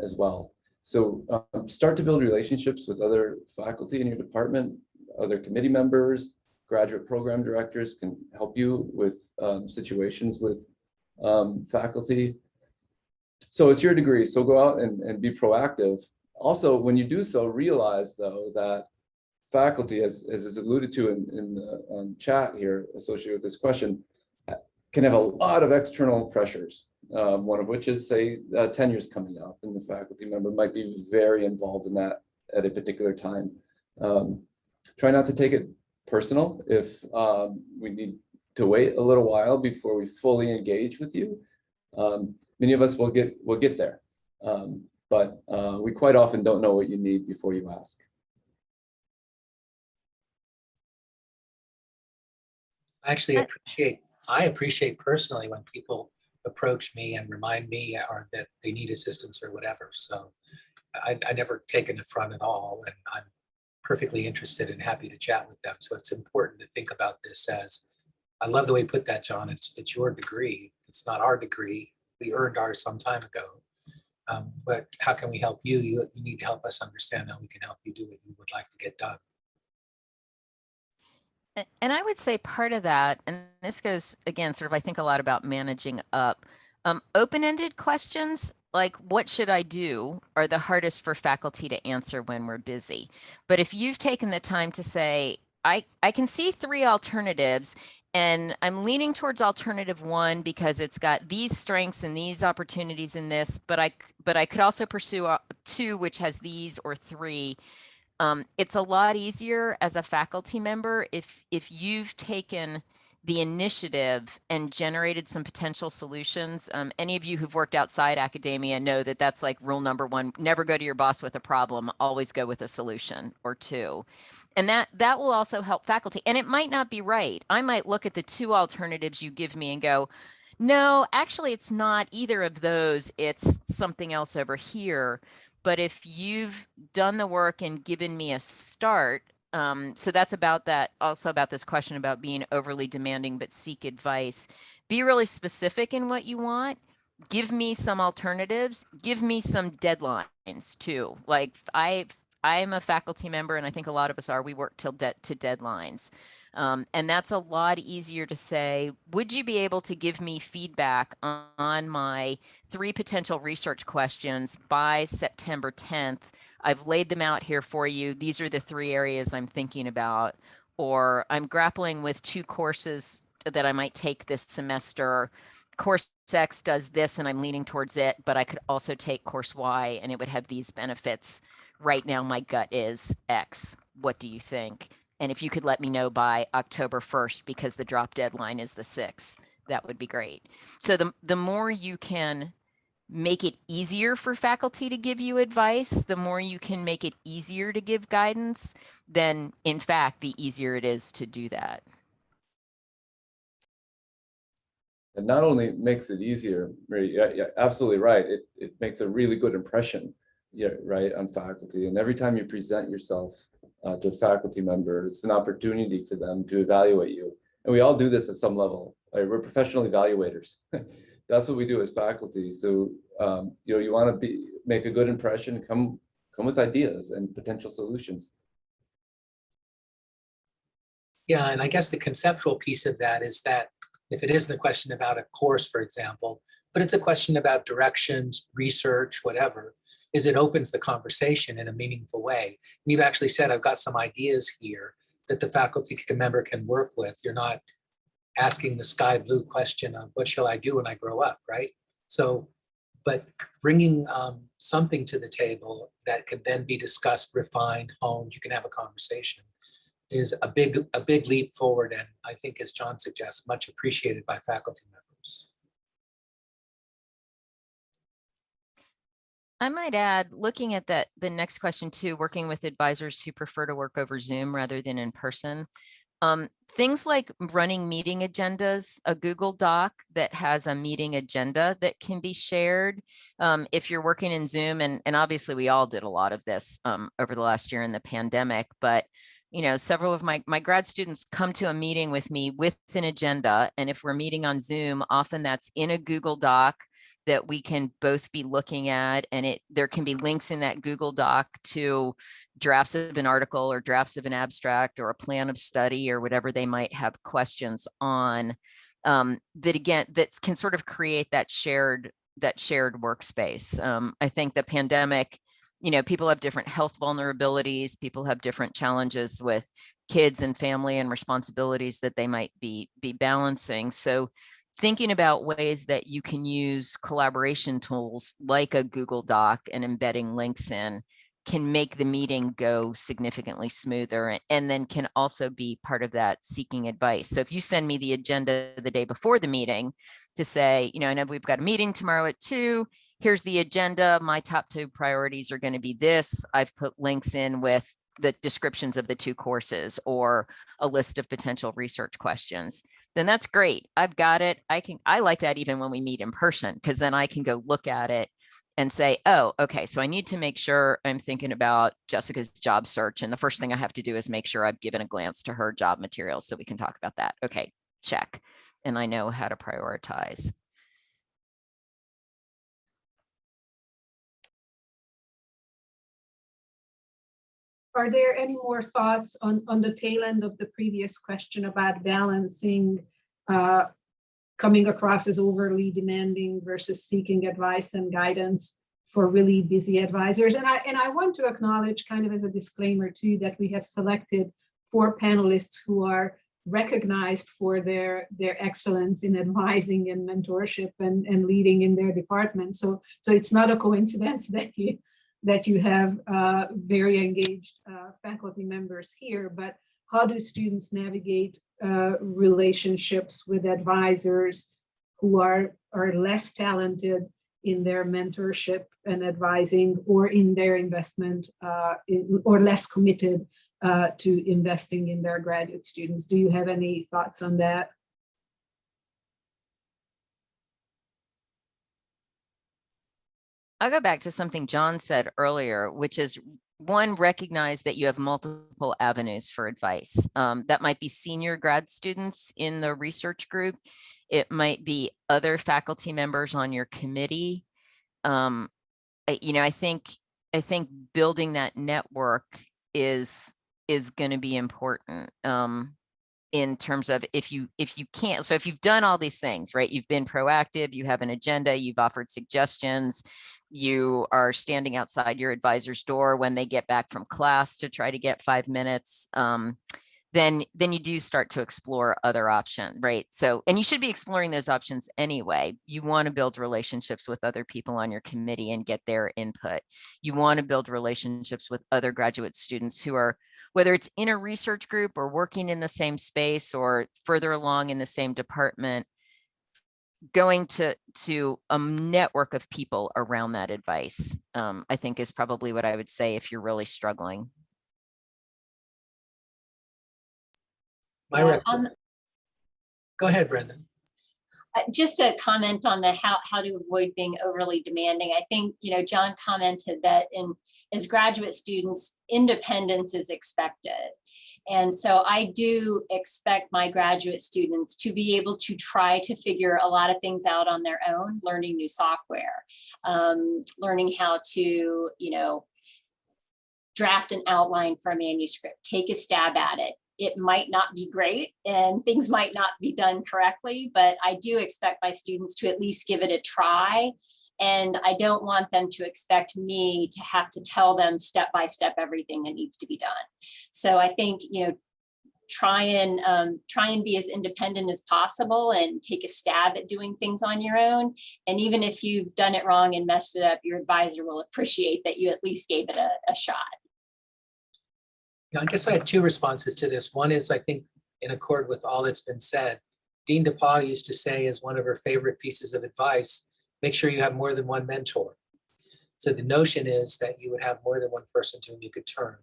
as well. So start to build relationships with other faculty in your department, other committee members. Graduate program directors can help you with situations with faculty. So it's your degree, so go out and be proactive. Also, when you do so, realize though that faculty, as is alluded to in the chat here associated with this question, can have a lot of external pressures. One of which is, say, tenure's coming up, and the faculty member might be very involved in that at a particular time. Try not to take it personal if we need to wait a little while before we fully engage with you. Many of us will get there, but we quite often don't know what you need before you ask. I appreciate personally when people approach me and remind me or that they need assistance or whatever. So I never take an affront at all, and I'm perfectly interested and happy to chat with them. So it's important to think about this as, I love the way you put that, John. It's your degree. It's not our degree. We earned ours some time ago. But how can we help you? You need to help us understand how we can help you do what you would like to get done. And I would say part of that, and this goes again, sort of, I think a lot about managing up. Open-ended questions like what should I do are the hardest for faculty to answer when we're busy. But if you've taken the time to say, I can see 3 alternatives and I'm leaning towards alternative 1 because it's got these strengths and these opportunities in this, but I could also pursue 2, which has these, or 3. It's a lot easier as a faculty member if you've taken the initiative and generated some potential solutions. Any of you who've worked outside academia know that that's like rule number 1, never go to your boss with a problem, always go with a solution or 2. And that will also help faculty. And it might not be right. I might look at the 2 alternatives you give me and go, no, actually it's not either of those, it's something else over here. But if you've done the work and given me a start, so that's about that, also about this question about being overly demanding, but seek advice. Be really specific in what you want. Give me some alternatives. Give me some deadlines too. Like I'm a faculty member, and I think a lot of us are. We work to deadlines. And that's a lot easier to say, would you be able to give me feedback on my 3 potential research questions by September 10th? I've laid them out here for you. These are the 3 areas I'm thinking about, or I'm grappling with 2 courses that I might take this semester. Course X does this and I'm leaning towards it, but I could also take course Y and it would have these benefits. Right now, my gut is X. What do you think? And if you could let me know by October 1st, because the drop deadline is the 6th, that would be great. So the more you can make it easier for faculty to give you advice, the more you can make it easier to give guidance, then in fact, the easier it is to do that. It not only makes it easier, Marie, yeah, absolutely right. It makes a really good impression, right, on faculty. And every time you present yourself to a faculty member, it's an opportunity for them to evaluate you. And we all do this at some level. Right? We're professional evaluators. That's what we do as faculty. So you want to make a good impression, come with ideas and potential solutions. Yeah, and I guess the conceptual piece of that is that if it isn't a question about a course, for example, but it's a question about directions, research, whatever, is it opens the conversation in a meaningful way. And you've actually said, I've got some ideas here that the faculty member can work with. You're not asking the sky blue question of what shall I do when I grow up, right? So, but bringing something to the table that could then be discussed, refined, honed, you can have a conversation, is a big leap forward. And I think, as John suggests, much appreciated by faculty members. I might add, looking at that, the next question too, working with advisors who prefer to work over Zoom rather than in person. Things like running meeting agendas, a Google Doc that has a meeting agenda that can be shared. If you're working in Zoom, and obviously we all did a lot of this over the last year in the pandemic, but several of my grad students come to a meeting with me with an agenda. And if we're meeting on Zoom, often that's in a Google Doc that we can both be looking at, and there can be links in that Google Doc to drafts of an article or drafts of an abstract or a plan of study or whatever they might have questions on, that can sort of create that shared workspace. I think the pandemic, people have different health vulnerabilities, people have different challenges with kids and family and responsibilities that they might be balancing. So thinking about ways that you can use collaboration tools like a Google Doc and embedding links in can make the meeting go significantly smoother, and then can also be part of that seeking advice. So if you send me the agenda the day before the meeting to say, I know we've got a meeting tomorrow at 2:00, here's the agenda, my top 2 priorities are going to be this. I've put links in with the descriptions of the 2 courses or a list of potential research questions, then that's great. I've got it. I like that even when we meet in person, because then I can go look at it and say, oh, okay, so I need to make sure I'm thinking about Jessica's job search. And the first thing I have to do is make sure I've given a glance to her job materials so we can talk about that. Okay, check. And I know how to prioritize. Are there any more thoughts on the tail end of the previous question about balancing coming across as overly demanding versus seeking advice and guidance for really busy advisors? And I want to acknowledge, kind of as a disclaimer too, that we have selected 4 panelists who are recognized for their excellence in advising and mentorship and leading in their department. So it's not a coincidence that you have very engaged faculty members here, but how do students navigate relationships with advisors who are less talented in their mentorship and advising, or in their investment, or less committed to investing in their graduate students? Do you have any thoughts on that? I'll go back to something John said earlier, which is, one, recognize that you have multiple avenues for advice. That might be senior grad students in the research group. It might be other faculty members on your committee. I think building that network is going to be important. In terms of if you can't, so if you've done all these things, right, you've been proactive, you have an agenda, you've offered suggestions, you are standing outside your advisor's door when they get back from class to try to get 5 minutes, then you do start to explore other options, right? So, and you should be exploring those options anyway. You want to build relationships with other people on your committee and get their input. You want to build relationships with other graduate students who are, whether it's in a research group or working in the same space or further along in the same department, going to a network of people around that advice, I think is probably what I would say if you're really struggling. Go ahead, Brenda. Just a comment on the how to avoid being overly demanding. I think, John commented that as graduate students, independence is expected. And so I do expect my graduate students to be able to try to figure a lot of things out on their own, learning new software, learning how to, draft an outline for a manuscript, take a stab at it. It might not be great and things might not be done correctly, but I do expect my students to at least give it a try And I don't want them to expect me to have to tell them step by step everything that needs to be done. So I think, try and be as independent as possible and take a stab at doing things on your own. And even if you've done it wrong and messed it up, your advisor will appreciate that you at least gave it a shot. Yeah, I guess I had two responses to this. One is, I think, in accord with all that's been said. Dean DePaul used to say, as one of her favorite pieces of advice, make sure you have more than one mentor. So the notion is that you would have more than one person to whom you could turn.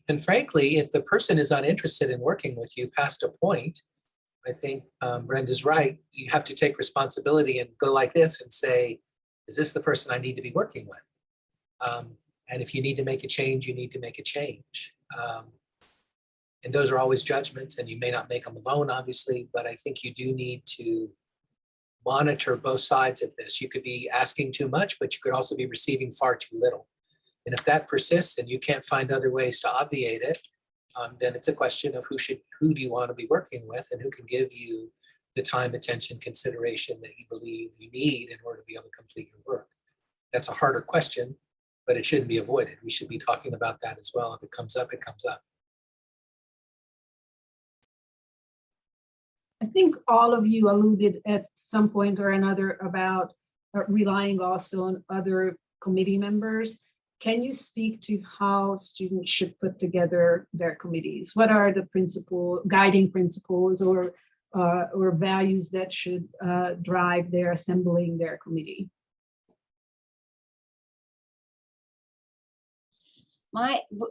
And frankly, if the person is uninterested in working with you past a point, I think Brenda's right. You have to take responsibility and go like this and say, is this the person I need to be working with? And if you need to make a change, you need to make a change. And those are always judgments, and you may not make them alone, obviously, but I think you do need to monitor both sides of this. You could be asking too much, but you could also be receiving far too little. And if that persists and you can't find other ways to obviate it, then it's a question of who do you want to be working with, and who can give you the time, attention, consideration that you believe you need in order to be able to complete your work. That's a harder question, but it shouldn't be avoided. We should be talking about that as well. If it comes up, it comes up. I think all of you alluded at some point or another about relying also on other committee members. Can you speak to how students should put together their committees? What are the guiding principles or values that should drive their assembling their committee?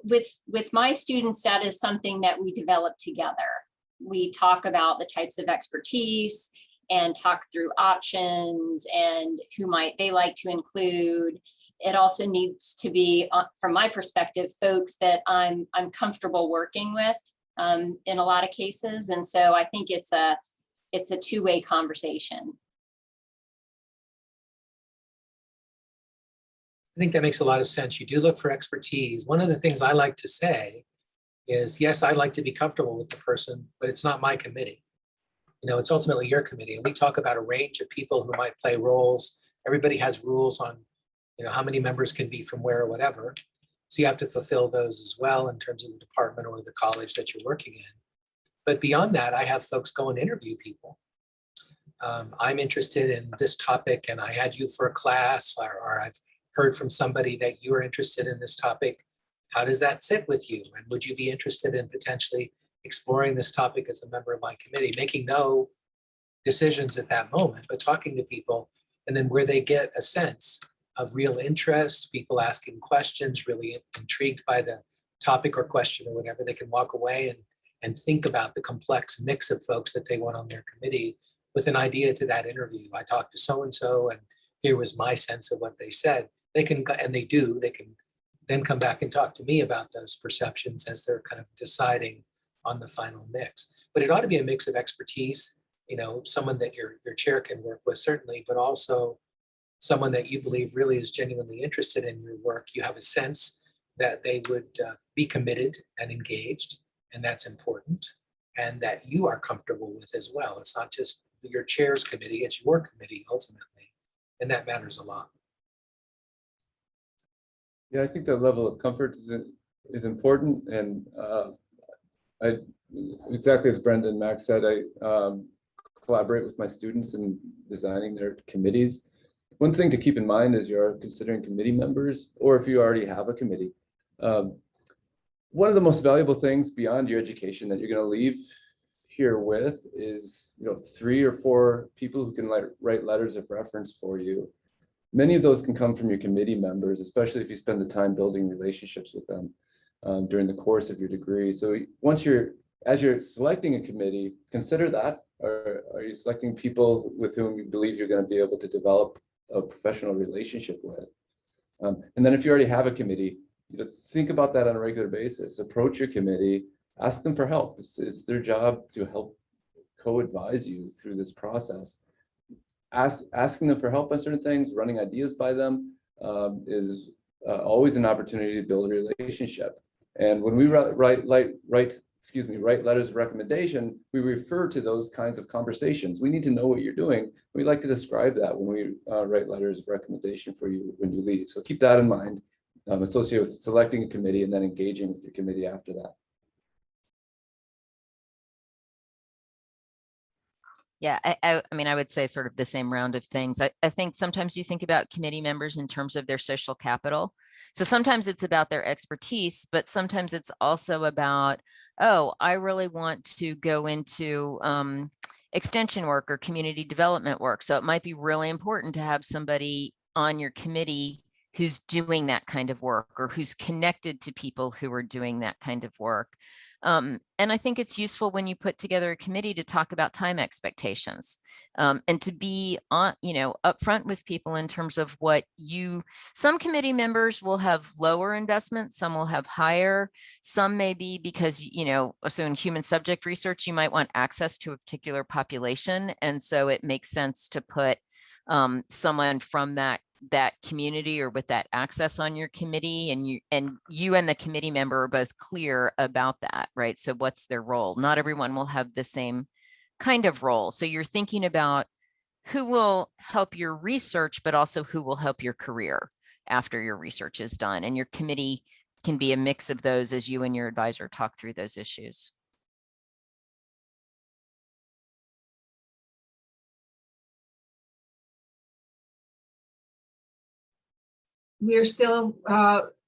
With my students, that is something that we develop together. We talk about the types of expertise and talk through options and who might they like to include. It also needs to be, from my perspective, folks that I'm comfortable working with in a lot of cases. And so I think it's a two-way conversation. I think that makes a lot of sense. You do look for expertise. One of the things I like to say is, yes, I'd like to be comfortable with the person, but it's not my committee. It's ultimately your committee. And we talk about a range of people who might play roles. Everybody has rules on, how many members can be from where or whatever. So you have to fulfill those as well in terms of the department or the college that you're working in. But beyond that, I have folks go and interview people. I'm interested in this topic and I had you for a class, or I've heard from somebody that you are interested in this topic. How does that sit with you? And would you be interested in potentially exploring this topic as a member of my committee, making no decisions at that moment, but talking to people, and then where they get a sense of real interest, people asking questions, really intrigued by the topic or question or whatever, they can walk away and think about the complex mix of folks that they want on their committee with an idea to that interview. I talked to so-and-so and here was my sense of what they said. They can, and they do, they can then come back and talk to me about those perceptions as they're kind of deciding on the final mix. But it ought to be a mix of expertise, someone that your chair can work with, certainly, but also someone that you believe really is genuinely interested in your work. You have a sense that they would be committed and engaged, and that's important, and that you are comfortable with as well. It's not just your chair's committee, it's your committee ultimately, and that matters a lot. Yeah, I think that level of comfort is important, and exactly as Brenda and Max said, I collaborate with my students in designing their committees. One thing to keep in mind as you're considering committee members, or if you already have a committee, one of the most valuable things beyond your education that you're going to leave here with is 3 or 4 people who can write letters of reference for you. Many of those can come from your committee members, especially if you spend the time building relationships with them during the course of your degree. So as you're selecting a committee, consider that. Are you selecting people with whom you believe you're going to be able to develop a professional relationship with? And then if you already have a committee, think about that on a regular basis. Approach your committee, ask them for help. It's their job to help co-advise you through this process. Asking them for help on certain things, running ideas by them is always an opportunity to build a relationship. And when we write write letters of recommendation, we refer to those kinds of conversations. We need to know what you're doing. We like to describe that when we write letters of recommendation for you when you leave. So keep that in mind, associated with selecting a committee and then engaging with your committee after that. Yeah, I mean, I would say sort of the same round of things. I think sometimes you think about committee members in terms of their social capital. So sometimes it's about their expertise, but sometimes it's also about, oh, I really want to go into extension work or community development work. So it might be really important to have somebody on your committee who's doing that kind of work or who's connected to people who are doing that kind of work. And I think it's useful when you put together a committee to talk about time expectations and to be on, upfront with people in terms of what some committee members will have lower investment, some will have higher, some may be because, so in human subject research, you might want access to a particular population. And so it makes sense to put someone from that community or with that access on your committee, and you and the committee member are both clear about that, right? So what's their role? Not everyone will have the same kind of role. So you're thinking about who will help your research, but also who will help your career after your research is done. And your committee can be a mix of those as you and your advisor talk through those issues. We're still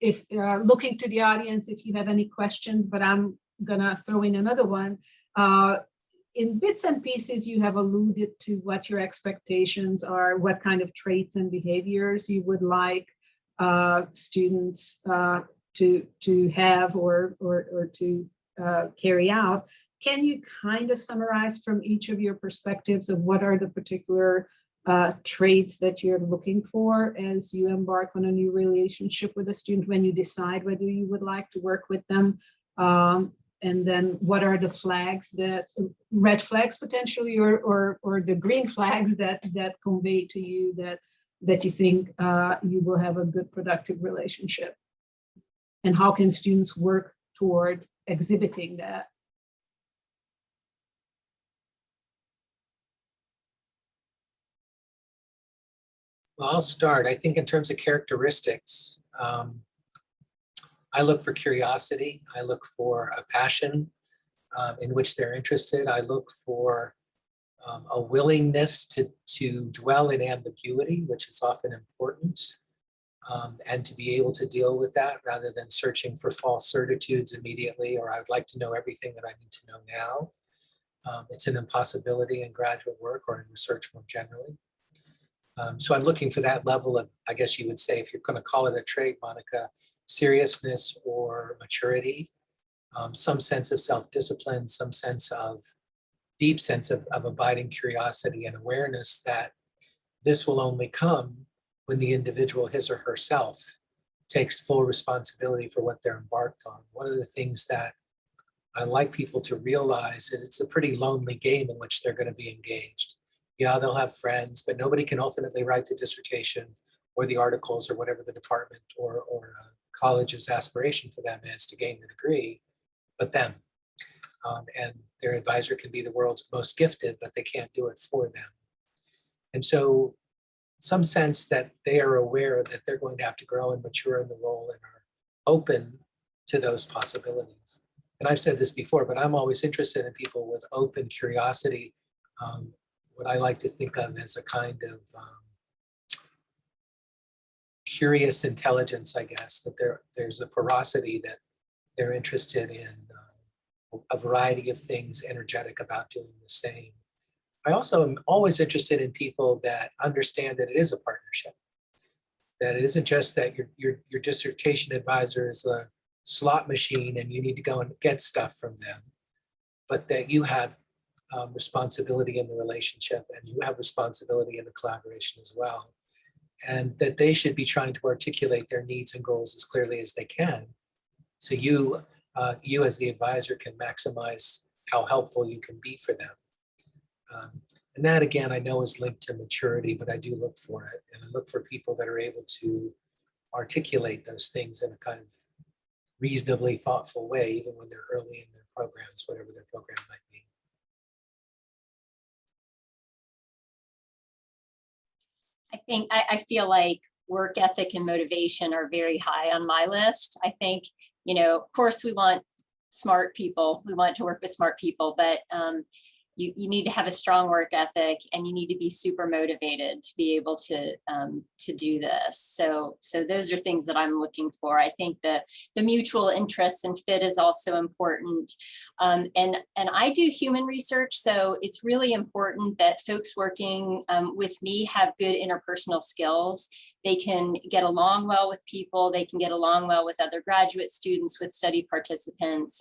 looking to the audience if you have any questions, but I'm gonna throw in another one. In bits and pieces, you have alluded to what your expectations are, what kind of traits and behaviors you would like students to have or to carry out. Can you kind of summarize from each of your perspectives of what are the particular traits that you're looking for as you embark on a new relationship with a student when you decide whether you would like to work with them? And then what are the flags red flags potentially, or the green flags that convey to you that you think you will have a good productive relationship? And how can students work toward exhibiting that? Well, I'll start. I think in terms of characteristics, I look for curiosity. I look for a passion in which they're interested. I look for a willingness to dwell in ambiguity, which is often important, and to be able to deal with that rather than searching for false certitudes immediately, or I would like to know everything that I need to know now. It's an impossibility in graduate work or in research more generally. So I'm looking for that level of, I guess you would say, if you're going to call it a trait, Monica, seriousness or maturity, some sense of self-discipline, some sense of deep sense of abiding curiosity and awareness that this will only come when the individual, his or herself, takes full responsibility for what they're embarked on. One of the things that I like people to realize is it's a pretty lonely game in which they're going to be engaged. Yeah, they'll have friends, but nobody can ultimately write the dissertation or the articles or whatever the department or college's aspiration for them is to gain the degree, but them. And their advisor can be the world's most gifted, but they can't do it for them. And so some sense that they are aware that they're going to have to grow and mature in the role and are open to those possibilities. And I've said this before, but I'm always interested in people with open curiosity, what I like to think of as a kind of curious intelligence, I guess, that there's a porosity that they're interested in a variety of things, energetic about doing the same. I also am always interested in people that understand that it is a partnership, that it isn't just that your dissertation advisor is a slot machine and you need to go and get stuff from them, but that you have responsibility in the relationship and you have responsibility in the collaboration as well. And that they should be trying to articulate their needs and goals as clearly as they can. So you as the advisor can maximize how helpful you can be for them. And that again, I know is linked to maturity, but I do look for it. And I look for people that are able to articulate those things in a kind of reasonably thoughtful way, even when they're early in their programs, whatever their program might be. I feel like work ethic and motivation are very high on my list. I think, of course we want smart people. We want to work with smart people, but you need to have a strong work ethic, and you need to be super motivated to be able to do this. So those are things that I'm looking for. I think the mutual interest and fit is also important. And I do human research, so it's really important that folks working with me have good interpersonal skills. They can get along well with people. They can get along well with other graduate students, with study participants.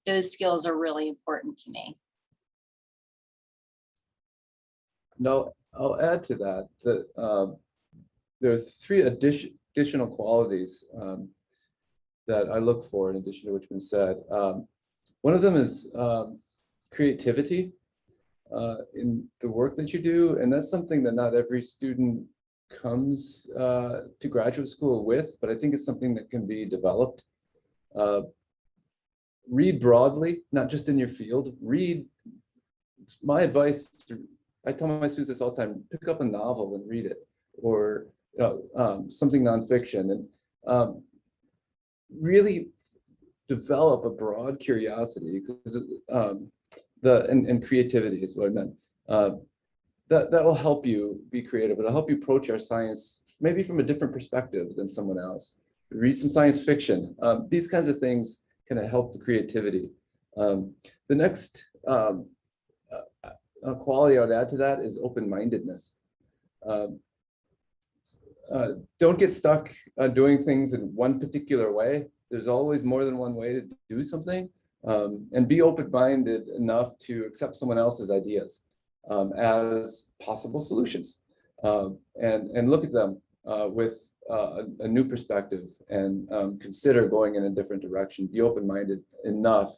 Those skills are really important to me. No, I'll add to that there are three additional qualities that I look for in addition to what's been said. One of them is creativity in the work that you do, and that's something that not every student comes to graduate school with, but I think it's something that can be developed. Read broadly, not just in your field. Read. It's my advice I tell my students this all the time: pick up a novel and read it, or something nonfiction, and really develop a broad curiosity, because and creativity is what I meant. That will help you be creative. It'll help you approach our science maybe from a different perspective than someone else. Read some science fiction. These kinds of things can help the creativity. The next quality I would add to that is open-mindedness. Don't get stuck doing things in one particular way. There's always more than one way to do something, and be open-minded enough to accept someone else's ideas as possible solutions, and look at them with a new perspective, and consider going in a different direction. Be open-minded enough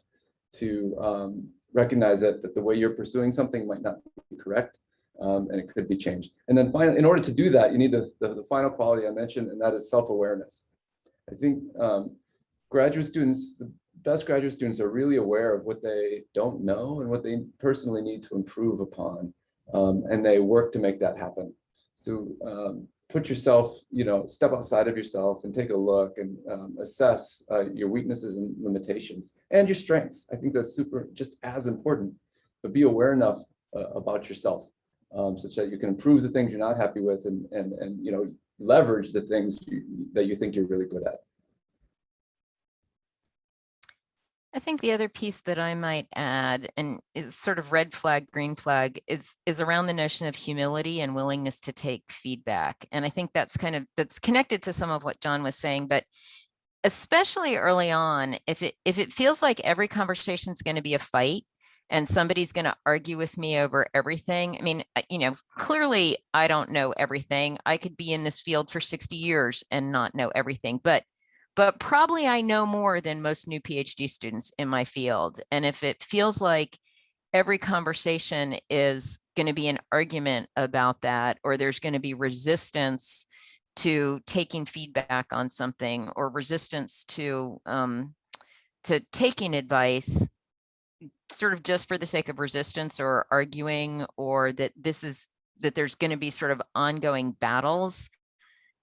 to recognize that the way you're pursuing something might not be correct, and it could be changed. And then finally, in order to do that, you need the final quality I mentioned, and that is self-awareness. I think graduate students, the best graduate students, are really aware of what they don't know and what they personally need to improve upon, and they work to make that happen. So put yourself, step outside of yourself and take a look and assess your weaknesses and limitations and your strengths. I think that's just as important, but be aware enough about yourself such that you can improve the things you're not happy with, and leverage the things that you think you're really good at. I think the other piece that I might add, and is sort of red flag, green flag, is around the notion of humility and willingness to take feedback. And I think that's connected to some of what John was saying, but especially early on, if it feels like every conversation is going to be a fight and somebody's going to argue with me over everything. I mean, clearly I don't know everything. I could be in this field for 60 years and not know everything, but probably I know more than most new PhD students in my field. And if it feels like every conversation is going to be an argument about that, or there's going to be resistance to taking feedback on something, or resistance to taking advice, sort of just for the sake of resistance or arguing, or that there's going to be sort of ongoing battles,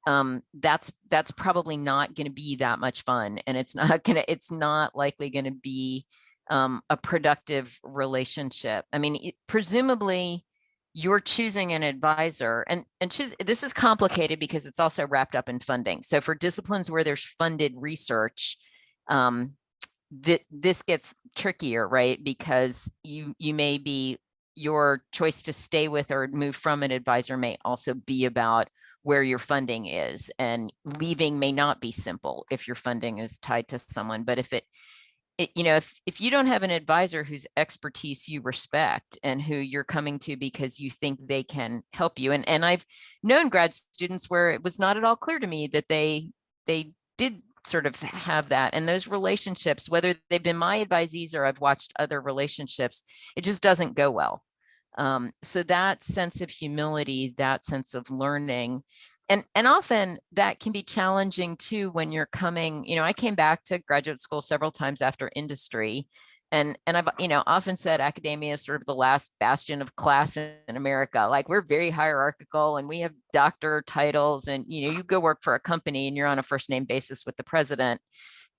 that's probably not going to be that much fun, and it's not likely going to be a productive relationship. I mean, presumably you're choosing an advisor, and this is complicated because it's also wrapped up in funding. So for disciplines where there's funded research, this gets trickier, right? Because your choice to stay with or move from an advisor may also be about where your funding is, and leaving may not be simple if your funding is tied to someone. But if if you don't have an advisor whose expertise you respect and who you're coming to because you think they can help you, and I've known grad students where it was not at all clear to me that they did sort of have that, and those relationships, whether they've been my advisees or I've watched other relationships, it just doesn't go well. So that sense of humility, that sense of learning, And often that can be challenging too when you're coming, I came back to graduate school several times after industry. And I've, often said academia is sort of the last bastion of class in America. Like, we're very hierarchical and we have doctor titles, and, you go work for a company and you're on a first name basis with the president.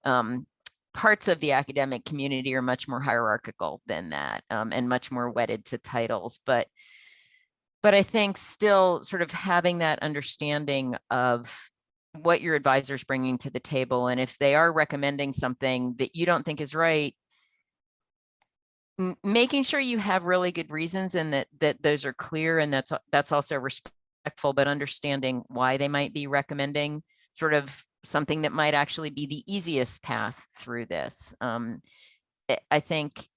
Parts of the academic community are much more hierarchical than that, and much more wedded to titles. But I think still sort of having that understanding of what your advisor is bringing to the table. And if they are recommending something that you don't think is right, making sure you have really good reasons and that those are clear, and that's also respectful, but understanding why they might be recommending sort of something that might actually be the easiest path through this. I think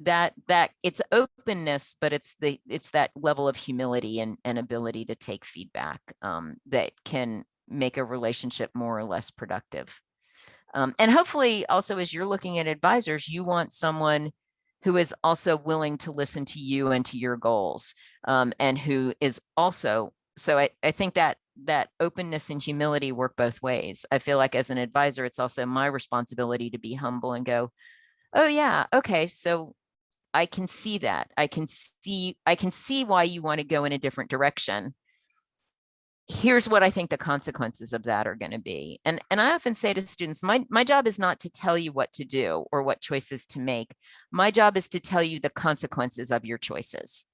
that it's openness, but it's that level of humility and ability to take feedback that can make a relationship more or less productive. And hopefully also, as you're looking at advisors, you want someone who is also willing to listen to you and to your goals, and who is also, so I think that openness and humility work both ways. I feel like as an advisor, it's also my responsibility to be humble and go, oh yeah, okay, so I can see that. I can see why you want to go in a different direction. Here's what I think the consequences of that are going to be. And I often say to students, my job is not to tell you what to do or what choices to make. My job is to tell you the consequences of your choices.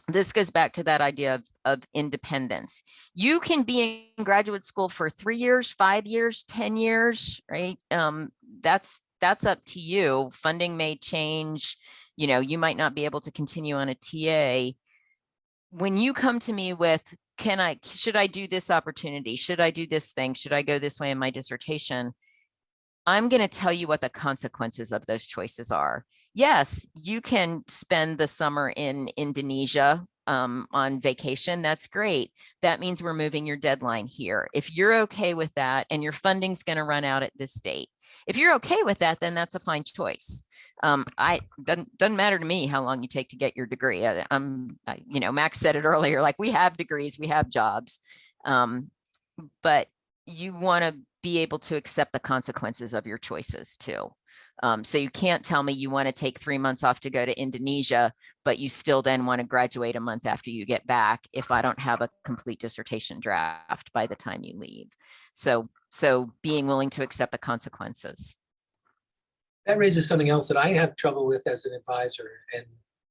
This goes back to that idea of independence. You can be in graduate school for 3 years, 5 years, 10 years, right? That's up to you. Funding may change. You might not be able to continue on a TA. When you come to me with, should I do this opportunity? Should I do this thing? Should I go this way in my dissertation? I'm going to tell you what the consequences of those choices are. Yes, you can spend the summer in Indonesia on vacation. That's great. That means we're moving your deadline here. If you're okay with that, and your funding's going to run out at this date, if you're okay with that, then that's a fine choice. Doesn't matter to me how long you take to get your degree. Max said it earlier, like, we have degrees, we have jobs, but you want to be able to accept the consequences of your choices too. So you can't tell me you want to take 3 months off to go to Indonesia, but you still then want to graduate a month after you get back if I don't have a complete dissertation draft by the time you leave. So being willing to accept the consequences. That raises something else that I have trouble with as an advisor. And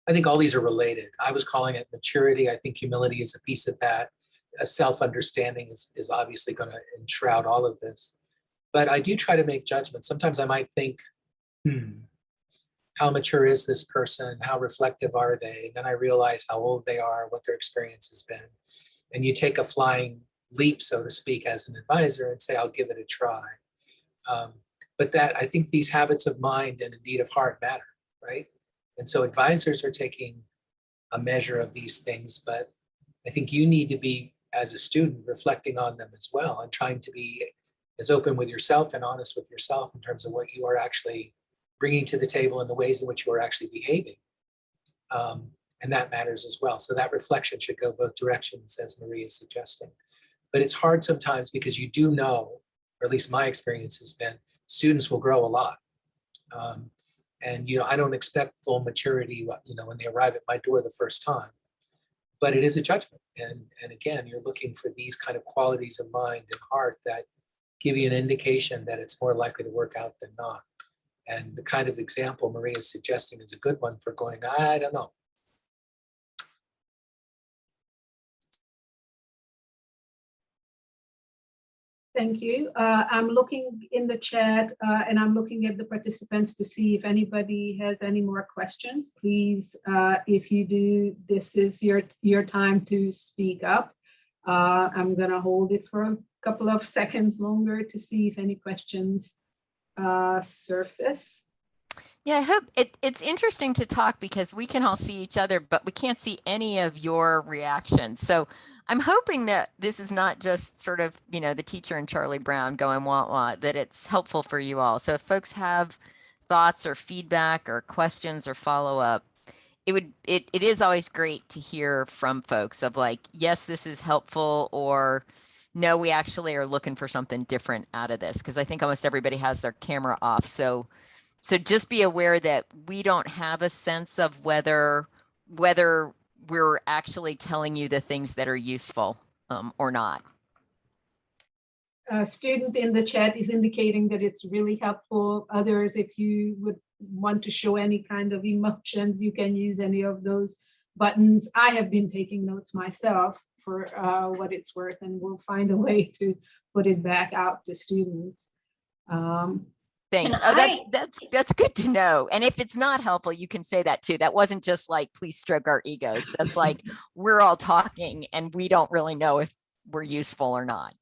I think all these are related. I was calling it maturity. I think humility is a piece of that. A self-understanding is obviously going to enshroud all of this. But I do try to make judgments. Sometimes I might think, how mature is this person? How reflective are they? And then I realize how old they are, what their experience has been. And you take a flying leap, so to speak, as an advisor and say, I'll give it a try. But that, I think these habits of mind and indeed of heart matter, right? And so advisors are taking a measure of these things, but I think you need to be, as a student, reflecting on them as well and trying to be as open with yourself and honest with yourself in terms of what you are actually bringing to the table and the ways in which you are actually behaving. And that matters as well. So that reflection should go both directions, as Marie is suggesting. But it's hard sometimes because you do know, or at least my experience has been, students will grow a lot. And I don't expect full maturity when they arrive at my door the first time. But it is a judgment. And again, you're looking for these kind of qualities of mind and heart that give you an indication that it's more likely to work out than not. And the kind of example Marie is suggesting is a good one for going, I don't know. Thank you. I'm looking in the chat and I'm looking at the participants to see if anybody has any more questions. Please, if you do, this is your time to speak up. I'm gonna hold it for a couple of seconds longer to see if any questions surface. Yeah, I hope it's interesting to talk because we can all see each other, but we can't see any of your reactions. So I'm hoping that this is not just sort of, the teacher and Charlie Brown going wah wah, that it's helpful for you all. So if folks have thoughts or feedback or questions or follow up, it is always great to hear from folks of like, yes, this is helpful, or no, we actually are looking for something different out of this. Cause I think almost everybody has their camera off. So just be aware that we don't have a sense of whether we're actually telling you the things that are useful or not. A student in the chat is indicating that it's really helpful. Others, if you would want to show any kind of emotions, you can use any of those buttons. I have been taking notes myself for what it's worth, and we'll find a way to put it back out to students. Thanks. Oh, that's good to know. And if it's not helpful, you can say that too. That wasn't just like, please stroke our egos. That's like, we're all talking and we don't really know if we're useful or not.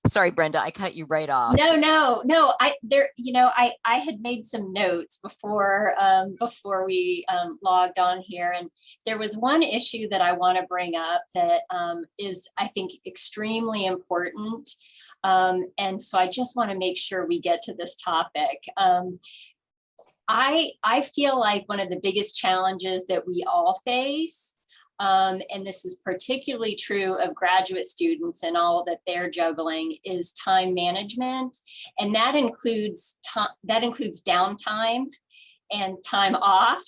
Sorry, Brenda, I cut you right off. No. I had made some notes before we logged on here, and there was one issue that I want to bring up that is, I think, extremely important. And so I just want to make sure we get to this topic. I feel like one of the biggest challenges that we all face, and this is particularly true of graduate students and all that they're juggling, is time management. And that includes downtime and time off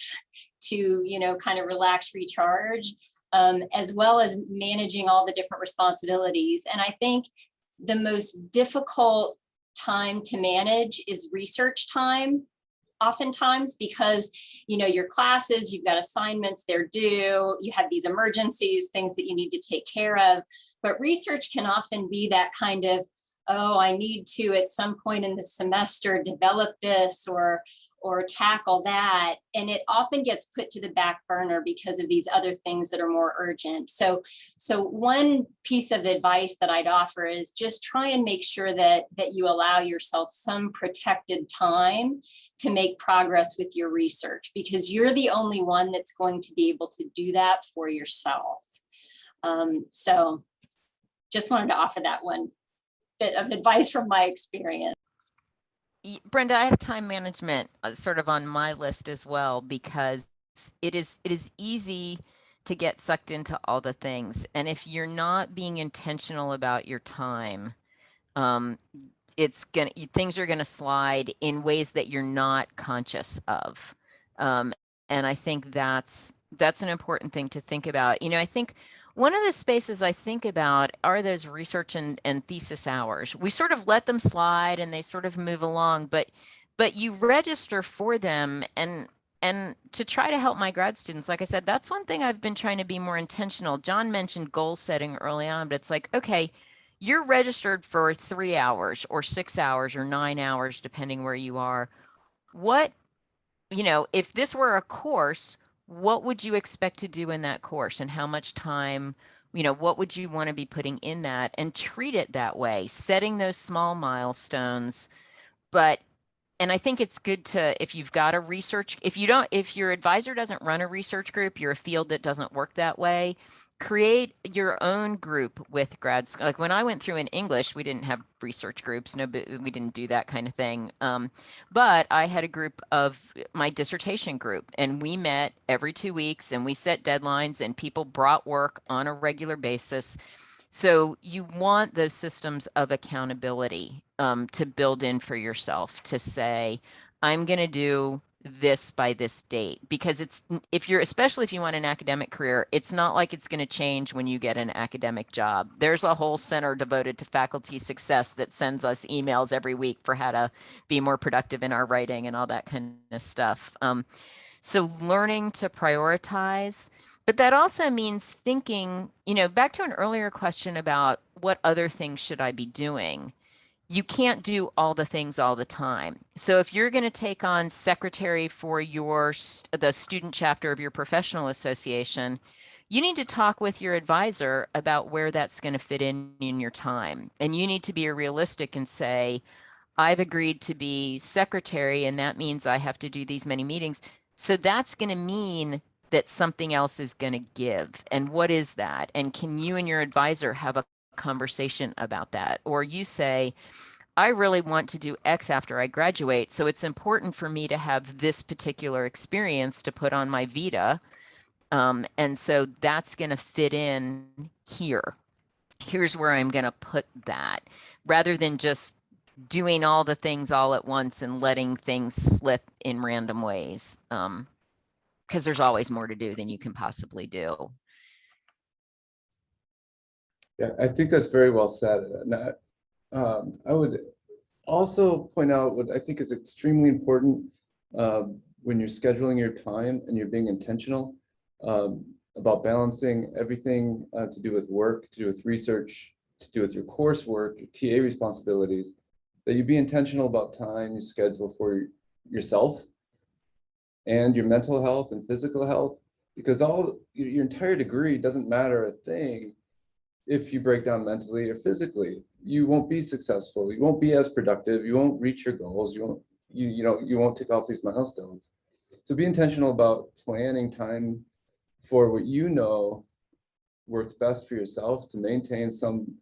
to, kind of relax, recharge, as well as managing all the different responsibilities. And I think the most difficult time to manage is research time, oftentimes, because your classes, you've got assignments, they're due, you have these emergencies, things that you need to take care of. But research can often be that kind of, oh, I need to at some point in the semester develop this or tackle that. And it often gets put to the back burner because of these other things that are more urgent. So one piece of advice that I'd offer is just try and make sure that you allow yourself some protected time to make progress with your research, because you're the only one that's going to be able to do that for yourself. So just wanted to offer that one bit of advice from my experience. Brenda, I have time management sort of on my list as well, because it is easy to get sucked into all the things. And if you're not being intentional about your time, things are gonna slide in ways that you're not conscious of. And I think that's an important thing to think about. I think one of the spaces I think about are those research and thesis hours. We sort of let them slide and they sort of move along, but you register for them, and to try to help my grad students, like I said, that's one thing I've been trying to be more intentional. John mentioned goal setting early on, but it's like, okay, you're registered for 3 hours or 6 hours or 9 hours, depending where you are. What, if this were a course, what would you expect to do in that course, and how much time, what would you want to be putting in that, and treat it that way, setting those small milestones. And I think it's good to, if you've got a research, if your advisor doesn't run a research group, you're a field that doesn't work that way, create your own group with grads. Like when I went through in English, we didn't have research groups. No, we didn't do that kind of thing. But I had a group of my dissertation group, and we met every 2 weeks, and we set deadlines, and people brought work on a regular basis. So you want those systems of accountability to build in for yourself, to say, I'm going to do this by this date, because especially if you want an academic career, it's not like it's going to change when you get an academic job. There's a whole center devoted to faculty success that sends us emails every week for how to be more productive in our writing and all that kind of stuff. So learning to prioritize, but that also means thinking, back to an earlier question about what other things should I be doing? You can't do all the things all the time. So if you're going to take on secretary for the student chapter of your professional association, you need to talk with your advisor about where that's going to fit in your time. And you need to be realistic and say, I've agreed to be secretary, and that means I have to do these many meetings. So that's going to mean that something else is going to give. And what is that? And can you and your advisor have a conversation about that? Or you say, I really want to do X after I graduate, so it's important for me to have this particular experience to put on my vita, And so that's going to fit in here. Here's where I'm going to put that, rather than just doing all the things all at once and letting things slip in random ways. Because there's always more to do than you can possibly do. Yeah, I think that's very well said. And I would also point out what I think is extremely important when you're scheduling your time and you're being intentional about balancing everything to do with work, to do with research, to do with your coursework, your TA responsibilities, that you be intentional about time you schedule for yourself and your mental health and physical health, because your entire degree doesn't matter a thing if you break down mentally or physically. You won't be successful. You won't be as productive. You won't reach your goals. You won't tick off these milestones. So be intentional about planning time for what you know works best for yourself to maintain some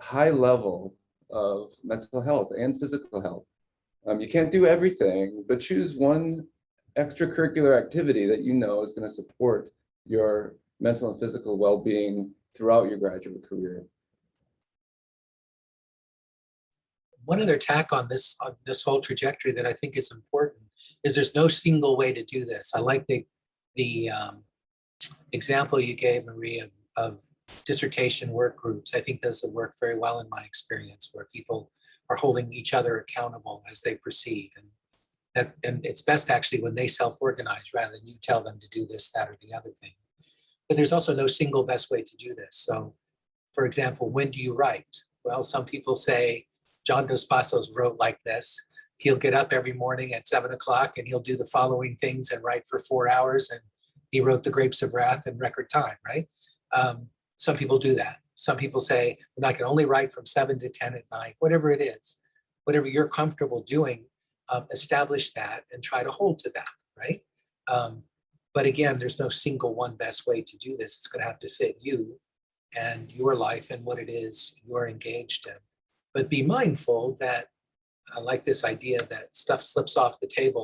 high level of mental health and physical health. You can't do everything, but choose one extracurricular activity that you know is going to support your mental and physical well-being throughout your graduate career. One other tack on this whole trajectory that I think is important is there's no single way to do this. I like the example you gave, Marie, of dissertation work groups. I think those have worked very well in my experience, where people are holding each other accountable as they proceed. And it's best actually when they self-organize rather than you tell them to do this, that, or the other thing. But there's also no single best way to do this. So, for example, when do you write? Well, some people say John Dos Passos wrote like this. He'll get up every morning at 7 o'clock and he'll do the following things and write for 4 hours. And he wrote The Grapes of Wrath in record time, right? Some people do that. Some people say, I can only write from 7 to 10 at night, whatever it is, whatever you're comfortable doing, establish that and try to hold to that, right? But again, there's no single one best way to do this. It's going to have to fit you and your life and what it is you're engaged in. But be mindful that I like this idea that stuff slips off the table